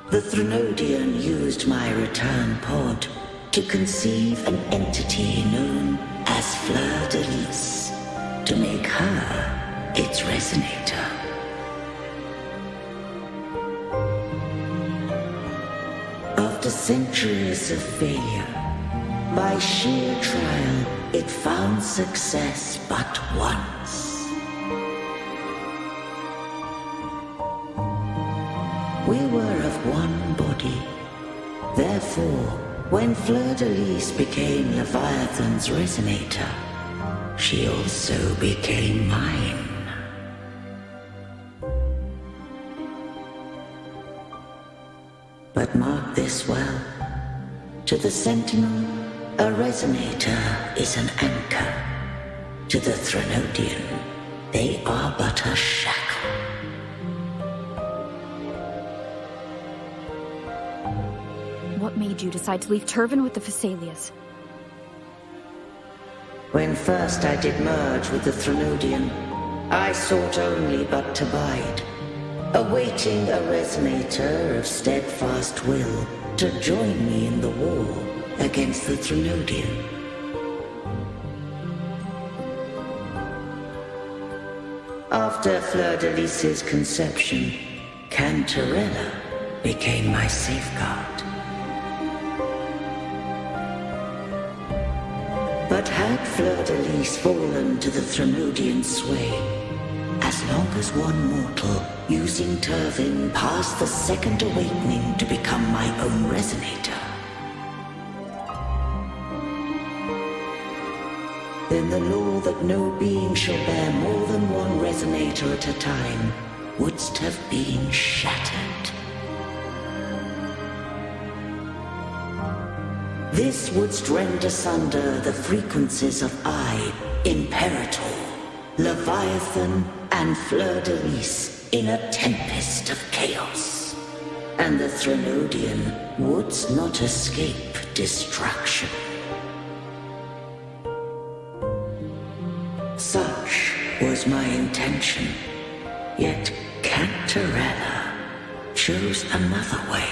The Threnodian used my return pod to conceive an entity known as Fleur-de-Lis, to make her its resonator. After centuries of failure, by sheer trial, it found success but once. We were of one body, Therefore, when Fleur-de-Lis became Leviathan's resonator, she also became mine. But mark this well. To the Sentinel, a resonator is an anchor. To the Threnodian, they are but a shackle. What made you decide to leave Turvan with the Phassalias? When first I did merge with the Threnodian, I sought only but to bide, awaiting a resonator of steadfast will to join me in the war against the Threnodian. After Fleur-de-Lis's conception, Cantarella became my safeguard. But had Fleur-de-Lis fallen to the Threnodian sway, as long as one mortal using Turvan passed the second awakening to become my own resonator, then the law that no being shall bear more than one resonator at a time wouldst have been shattered. This wouldst rend asunder the frequencies of I, Imperator, Leviathan, and Fleur-de-Lis in a tempest of chaos. And the Threnodian wouldst not escape destruction. Such was my intention, yet Cantarella chose another way.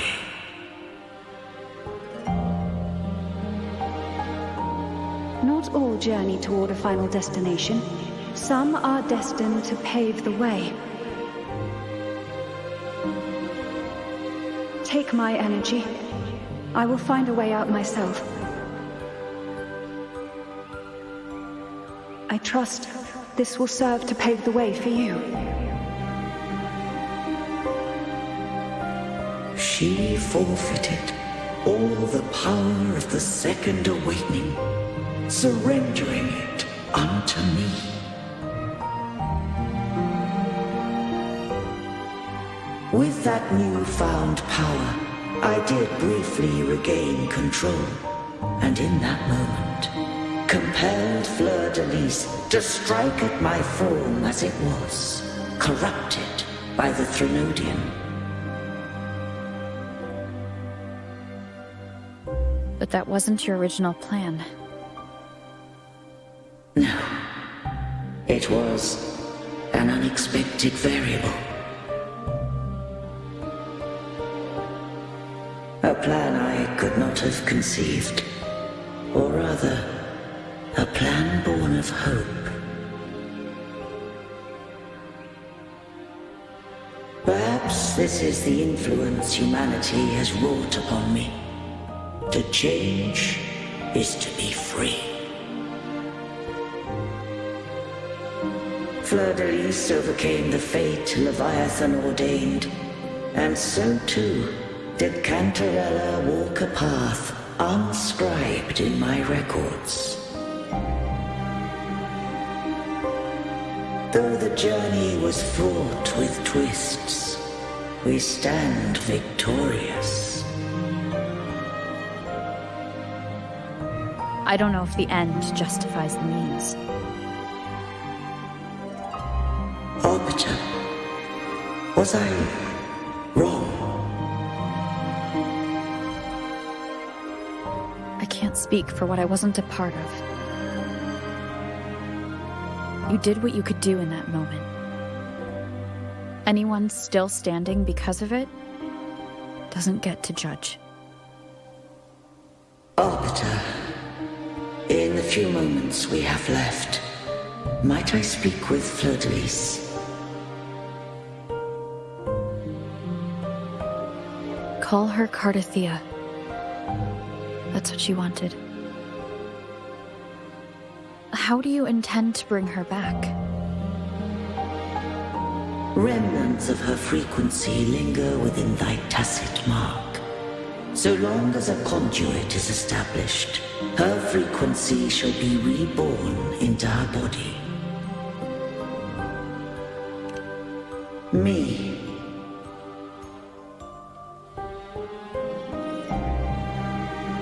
Not all journey toward a final destination. Some are destined to pave the way. Take my energy. I will find a way out myself. I trust this will serve to pave the way for you. She forfeited all the power of the second awakening, surrendering it unto me. With that newfound power, I did briefly regain control, and in that moment, compelled Fleur-de-Lis to strike at my form as it was, corrupted by the Threnodian. But that wasn't your original plan. No. It was an unexpected variable. A plan I could not have conceived. Or rather, a plan born of hope. Perhaps this is the influence humanity has wrought upon me. To change is to be free. Fleur-de-Lis overcame the fate Leviathan ordained, and so too did Cantarella walk a path unscribed in my records. Though the journey was fraught with twists, we stand victorious. I don't know if the end justifies the means. Arbiter, was I wrong? I can't speak for what I wasn't a part of. You did what you could do in that moment. Anyone still standing because of it doesn't get to judge. Arbiter, in the few moments we have left, might I speak with Fleur-de-Lis? Call her Cardathea. That's what she wanted. How do you intend to bring her back? Remnants of her frequency linger within thy tacit mark. So long as a conduit is established, her frequency shall be reborn into her body. Me.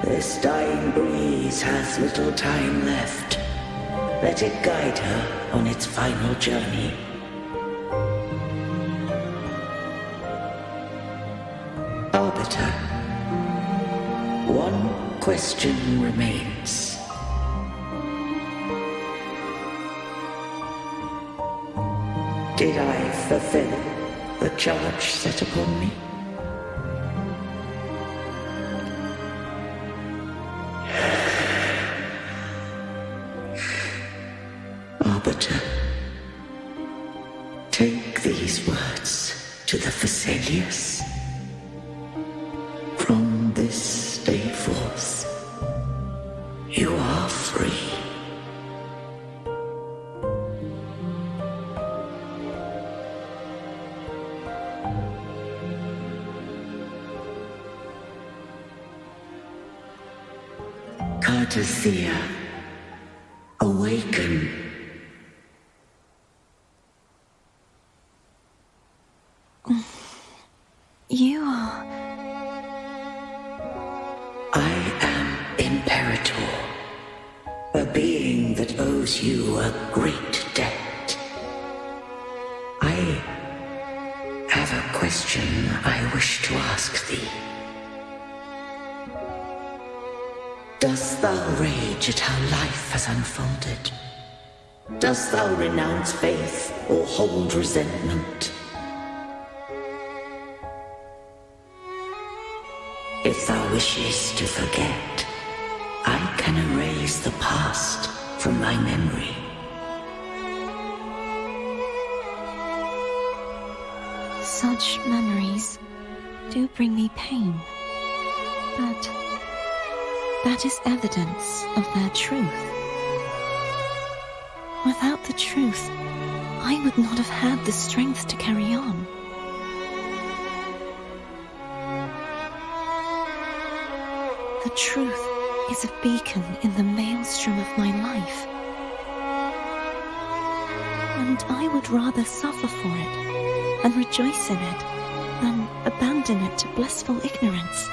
This dying breeze has little time left. Let it guide her on its final journey. Arbiter, one question remains. Did I fulfill the charge set upon me? Arbiter, take these words to the Phasaelius. From this day forth, you are free. Cartothea, awaken. You are... I am Imperator, a being that owes you a great debt. I have a question I wish to ask thee. Dost thou rage at how life has unfolded? Dost thou renounce faith or hold resentment? If thou wishes to forget, I can erase the past from thy memory. Such memories do bring me pain, but that is evidence of their truth. Without the truth, I would not have had the strength to carry on. The truth is a beacon in the maelstrom of my life. And I would rather suffer for it and rejoice in it than abandon it to blissful ignorance.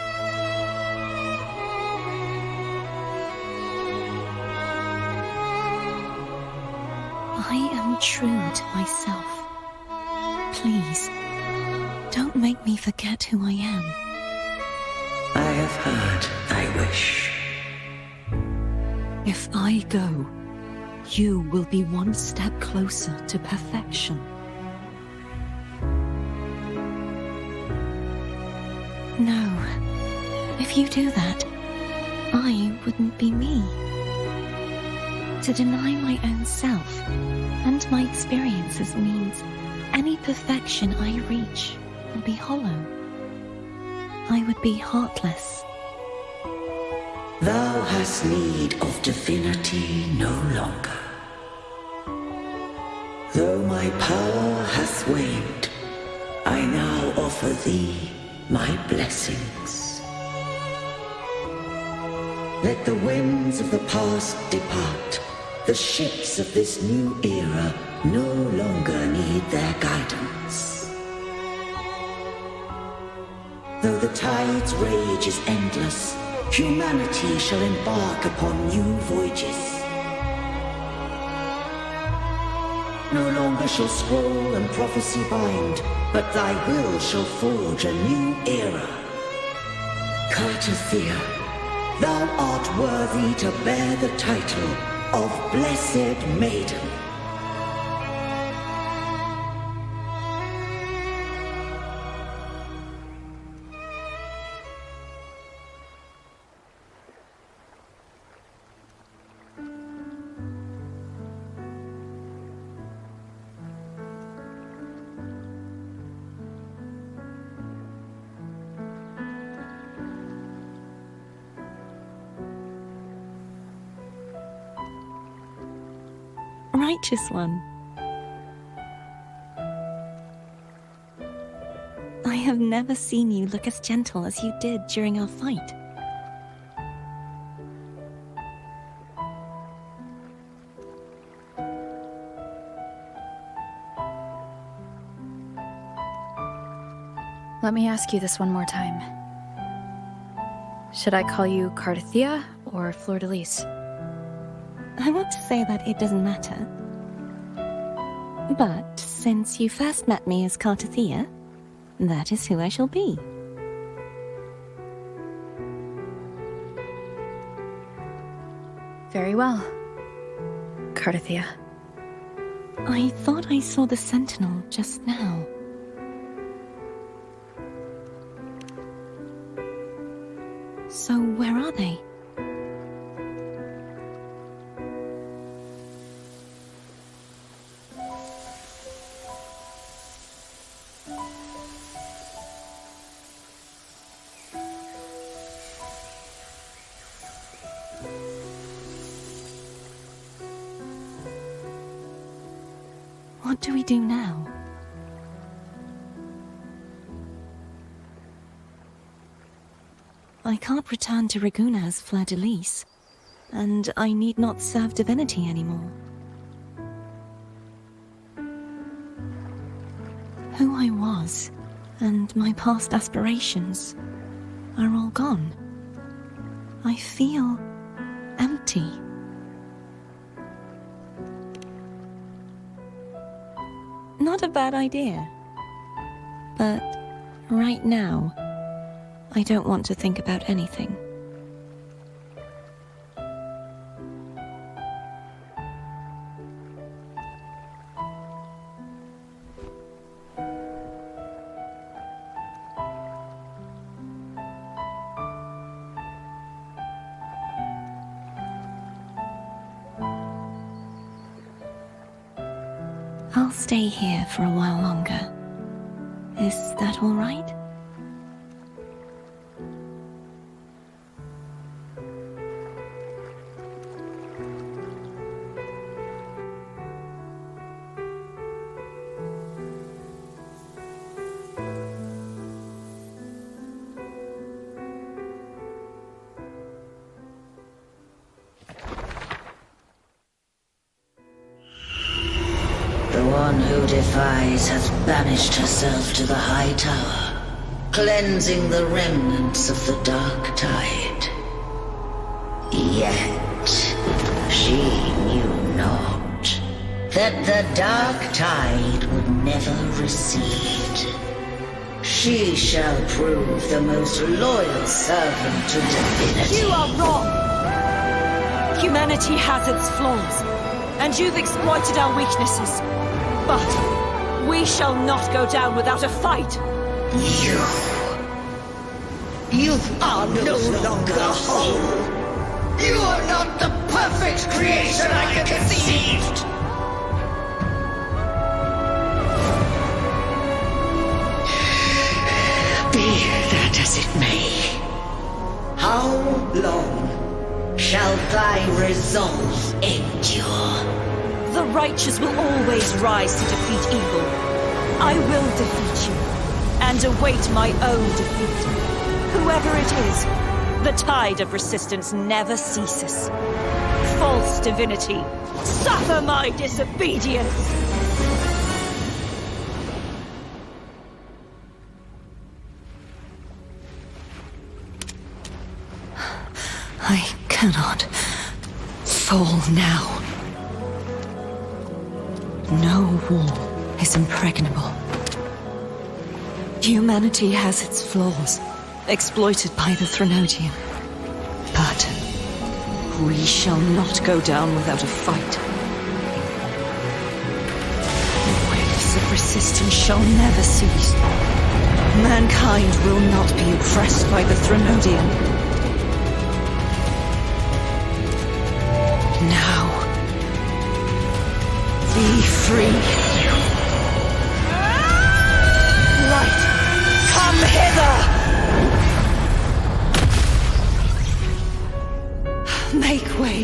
I am true to myself. Please, don't make me forget who I am. I have heard thy wish. If I go, you will be one step closer to perfection. No, if you do that, I wouldn't be me. To deny my own self and my experiences means any perfection I reach will be hollow. I would be heartless. Thou hast need of divinity no longer. Though my power hath waned, I now offer thee my blessings. Let the winds of the past depart. The ships of this new era no longer need their guidance. Though the tide's rage is endless, humanity shall embark upon new voyages. No longer shall scroll and prophecy bind, but thy will shall forge a new era. Cartothea, thou art worthy to bear the title of Blessed Maiden. Righteous one. I have never seen you look as gentle as you did during our fight. Let me ask you this one more time. Should I call you Cardathia or Fleur-de-Lis? I want to say that it doesn't matter. But since you first met me as Cardathia, that is who I shall be. Very well, Cardathia. I thought I saw the Sentinel just now. So where are they? What do we do now? I can't return to Raguna as Fleur-de-Lis, and I need not serve divinity anymore. Who I was, and my past aspirations, are all gone. I feel empty. Not a bad idea. But right now, I don't want to think about anything. I'll stay here for a while longer. Is that all right? The one who defies has banished herself to the high tower, cleansing the remnants of the dark tide. Yet, she knew not that the dark tide would never recede. She shall prove the most loyal servant to divinity. You are wrong! Humanity has its flaws, and you've exploited our weaknesses. But we shall not go down without a fight. You are no longer whole. You are not the perfect creation I conceived. Be that as it may, how long shall thy resolve endure? The righteous will always rise to defeat evil. I will defeat you, and await my own defeat. Whoever it is, the tide of resistance never ceases. False divinity, suffer my disobedience! I cannot fall now. No wall is impregnable. Humanity has its flaws, exploited by the Threnodian. But we shall not go down without a fight. The waves of resistance shall never cease. Mankind will not be oppressed by the Threnodian. Now, be free. Light, come hither! Make way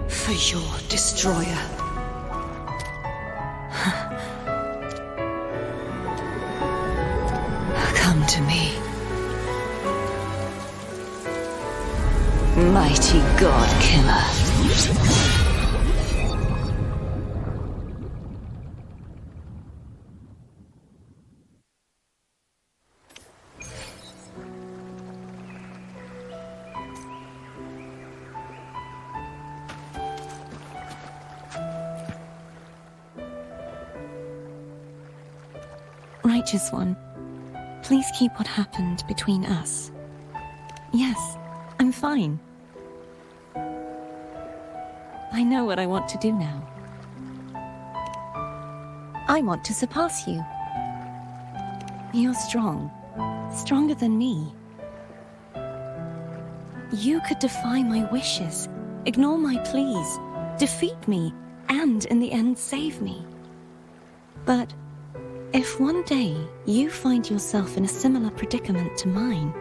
for your destroyer. Mighty God Killer. Righteous One, please keep what happened between us. Yes, I'm fine. I know what I want to do now. I want to surpass you. You're strong, stronger than me. You could defy my wishes, ignore my pleas, defeat me, and in the end save me. But if one day you find yourself in a similar predicament to mine,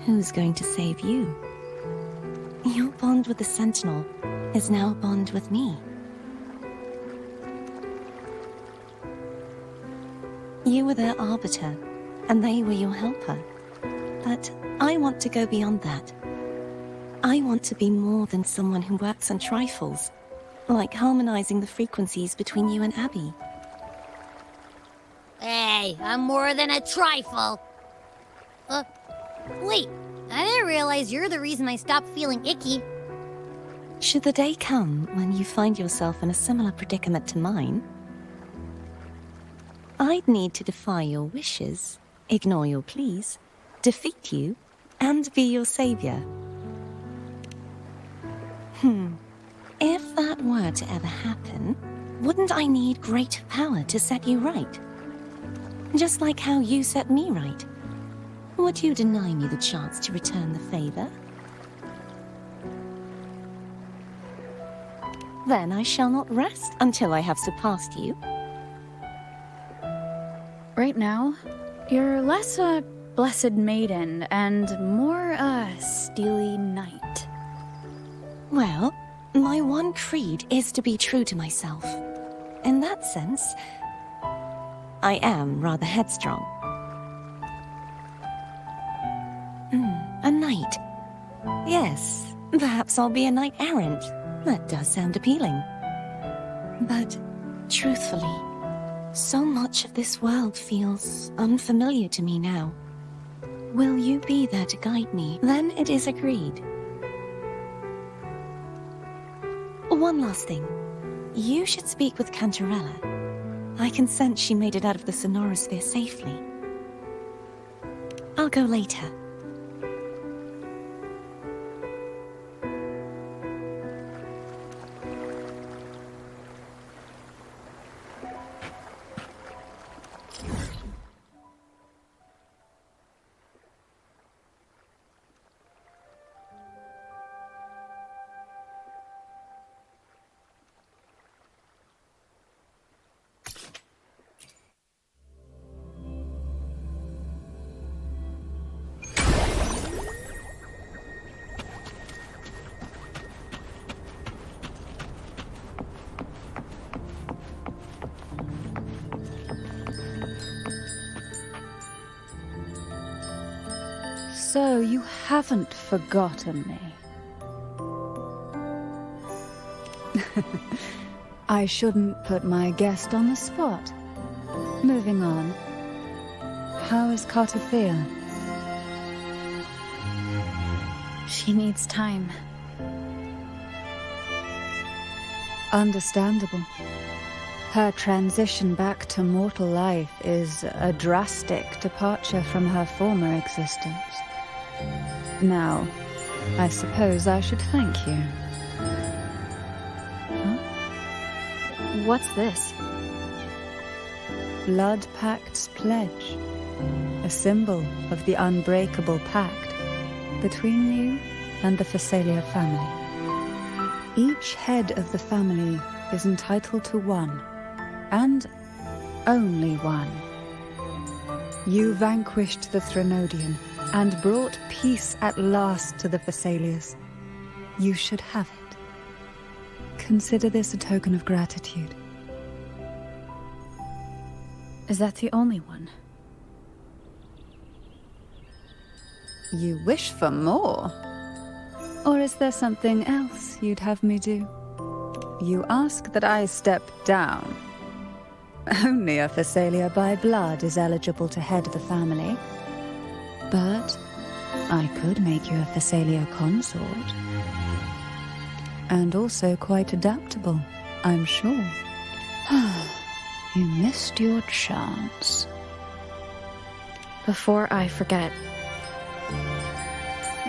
who's going to save you? Your bond with the Sentinel is now a bond with me. You were their arbiter, and they were your helper. But I want to go beyond that. I want to be more than someone who works on trifles, like harmonizing the frequencies between you and Abby. Hey, I'm more than a trifle. Wait, I didn't realize you're the reason I stopped feeling icky. Should the day come when you find yourself in a similar predicament to mine, I'd need to defy your wishes, ignore your pleas, defeat you, and be your savior. If that were to ever happen, wouldn't I need greater power to set you right? Just like how you set me right. Would you deny me the chance to return the favor? Then I shall not rest until I have surpassed you. Right now, you're less a blessed maiden and more a steely knight. Well, my one creed is to be true to myself. In that sense, I am rather headstrong. A knight. Yes, perhaps I'll be a knight errant. That does sound appealing. But, truthfully, so much of this world feels unfamiliar to me now. Will you be there to guide me? Then it is agreed. One last thing. You should speak with Cantarella. I can sense she made it out of the sonorosphere safely. I'll go later. So you haven't forgotten me. I shouldn't put my guest on the spot. Moving on. How is Cartothea? She needs time. Understandable. Her transition back to mortal life is a drastic departure from her former existence. Now, I suppose I should thank you. Huh? What's this? Blood Pact's pledge. A symbol of the unbreakable pact between you and the Phasalia family. Each head of the family is entitled to one, and only one. You vanquished the Threnodian and brought peace at last to the Phasalias. You should have it. Consider this a token of gratitude. Is that the only one? You wish for more? Or is there something else you'd have me do? You ask that I step down. Only a Phasalia by blood is eligible to head the family. But I could make you a Phasalia consort. And also quite adaptable, I'm sure. You missed your chance. Before I forget,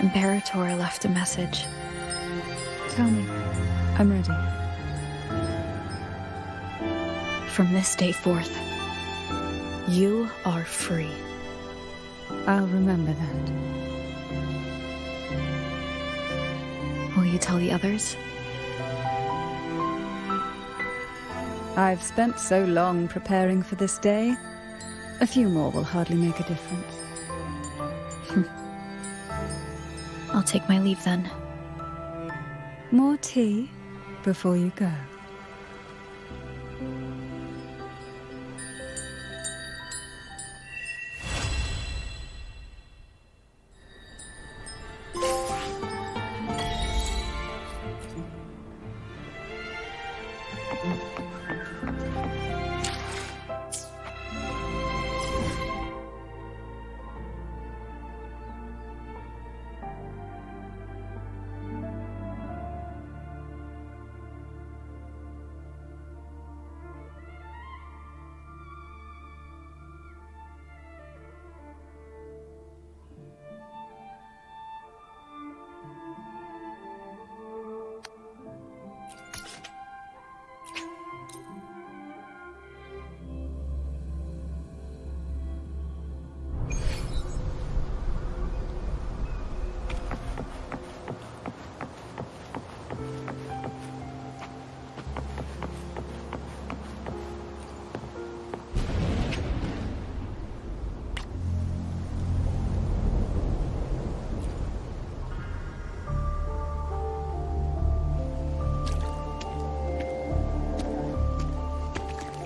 Imperator left a message. Tell me. I'm ready. From this day forth, you are free. I'll remember that. Will you tell the others? I've spent so long preparing for this day. A few more will hardly make a difference. I'll take my leave then. More tea before you go.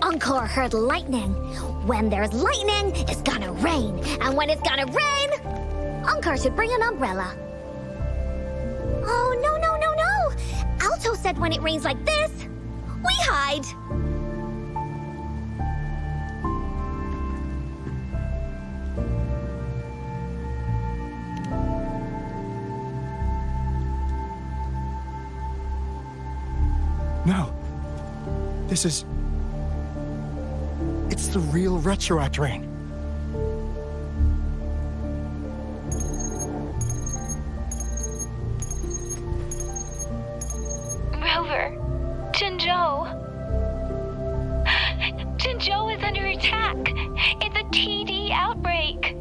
Encore heard lightning. When there's lightning, it's gonna rain. And when it's gonna rain, Encore should bring an umbrella. Oh, no, no, no, no! Alto said when it rains like this, we hide. No. This is... It's the real Retroact rain. Rover, Jinzhou. Jinzhou is under attack. It's a TD outbreak.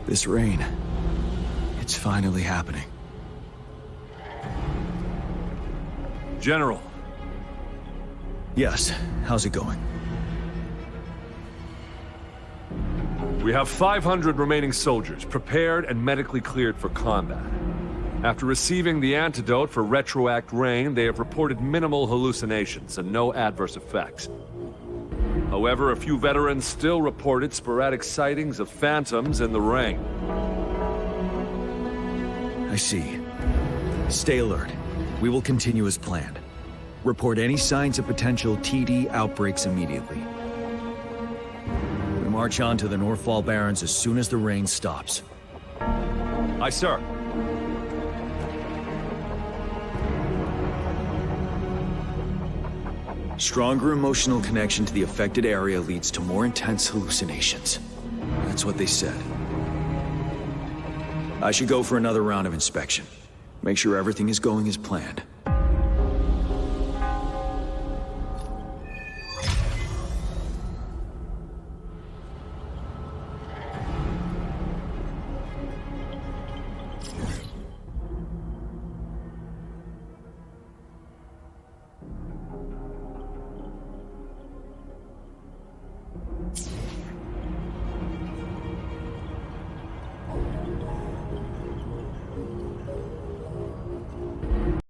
This rain, it's finally happening. General. Yes, how's it going? We have 500 remaining soldiers, prepared and medically cleared for combat. After receiving the antidote for Retroact rain, they have reported minimal hallucinations and no adverse effects. However, a few veterans still reported sporadic sightings of phantoms in the rain. I see. Stay alert. We will continue as planned. Report any signs of potential TD outbreaks immediately. We march on to the Northfall Barrens as soon as the rain stops. Aye, sir. Stronger emotional connection to the affected area leads to more intense hallucinations. That's what they said. I should go for another round of inspection. Make sure everything is going as planned.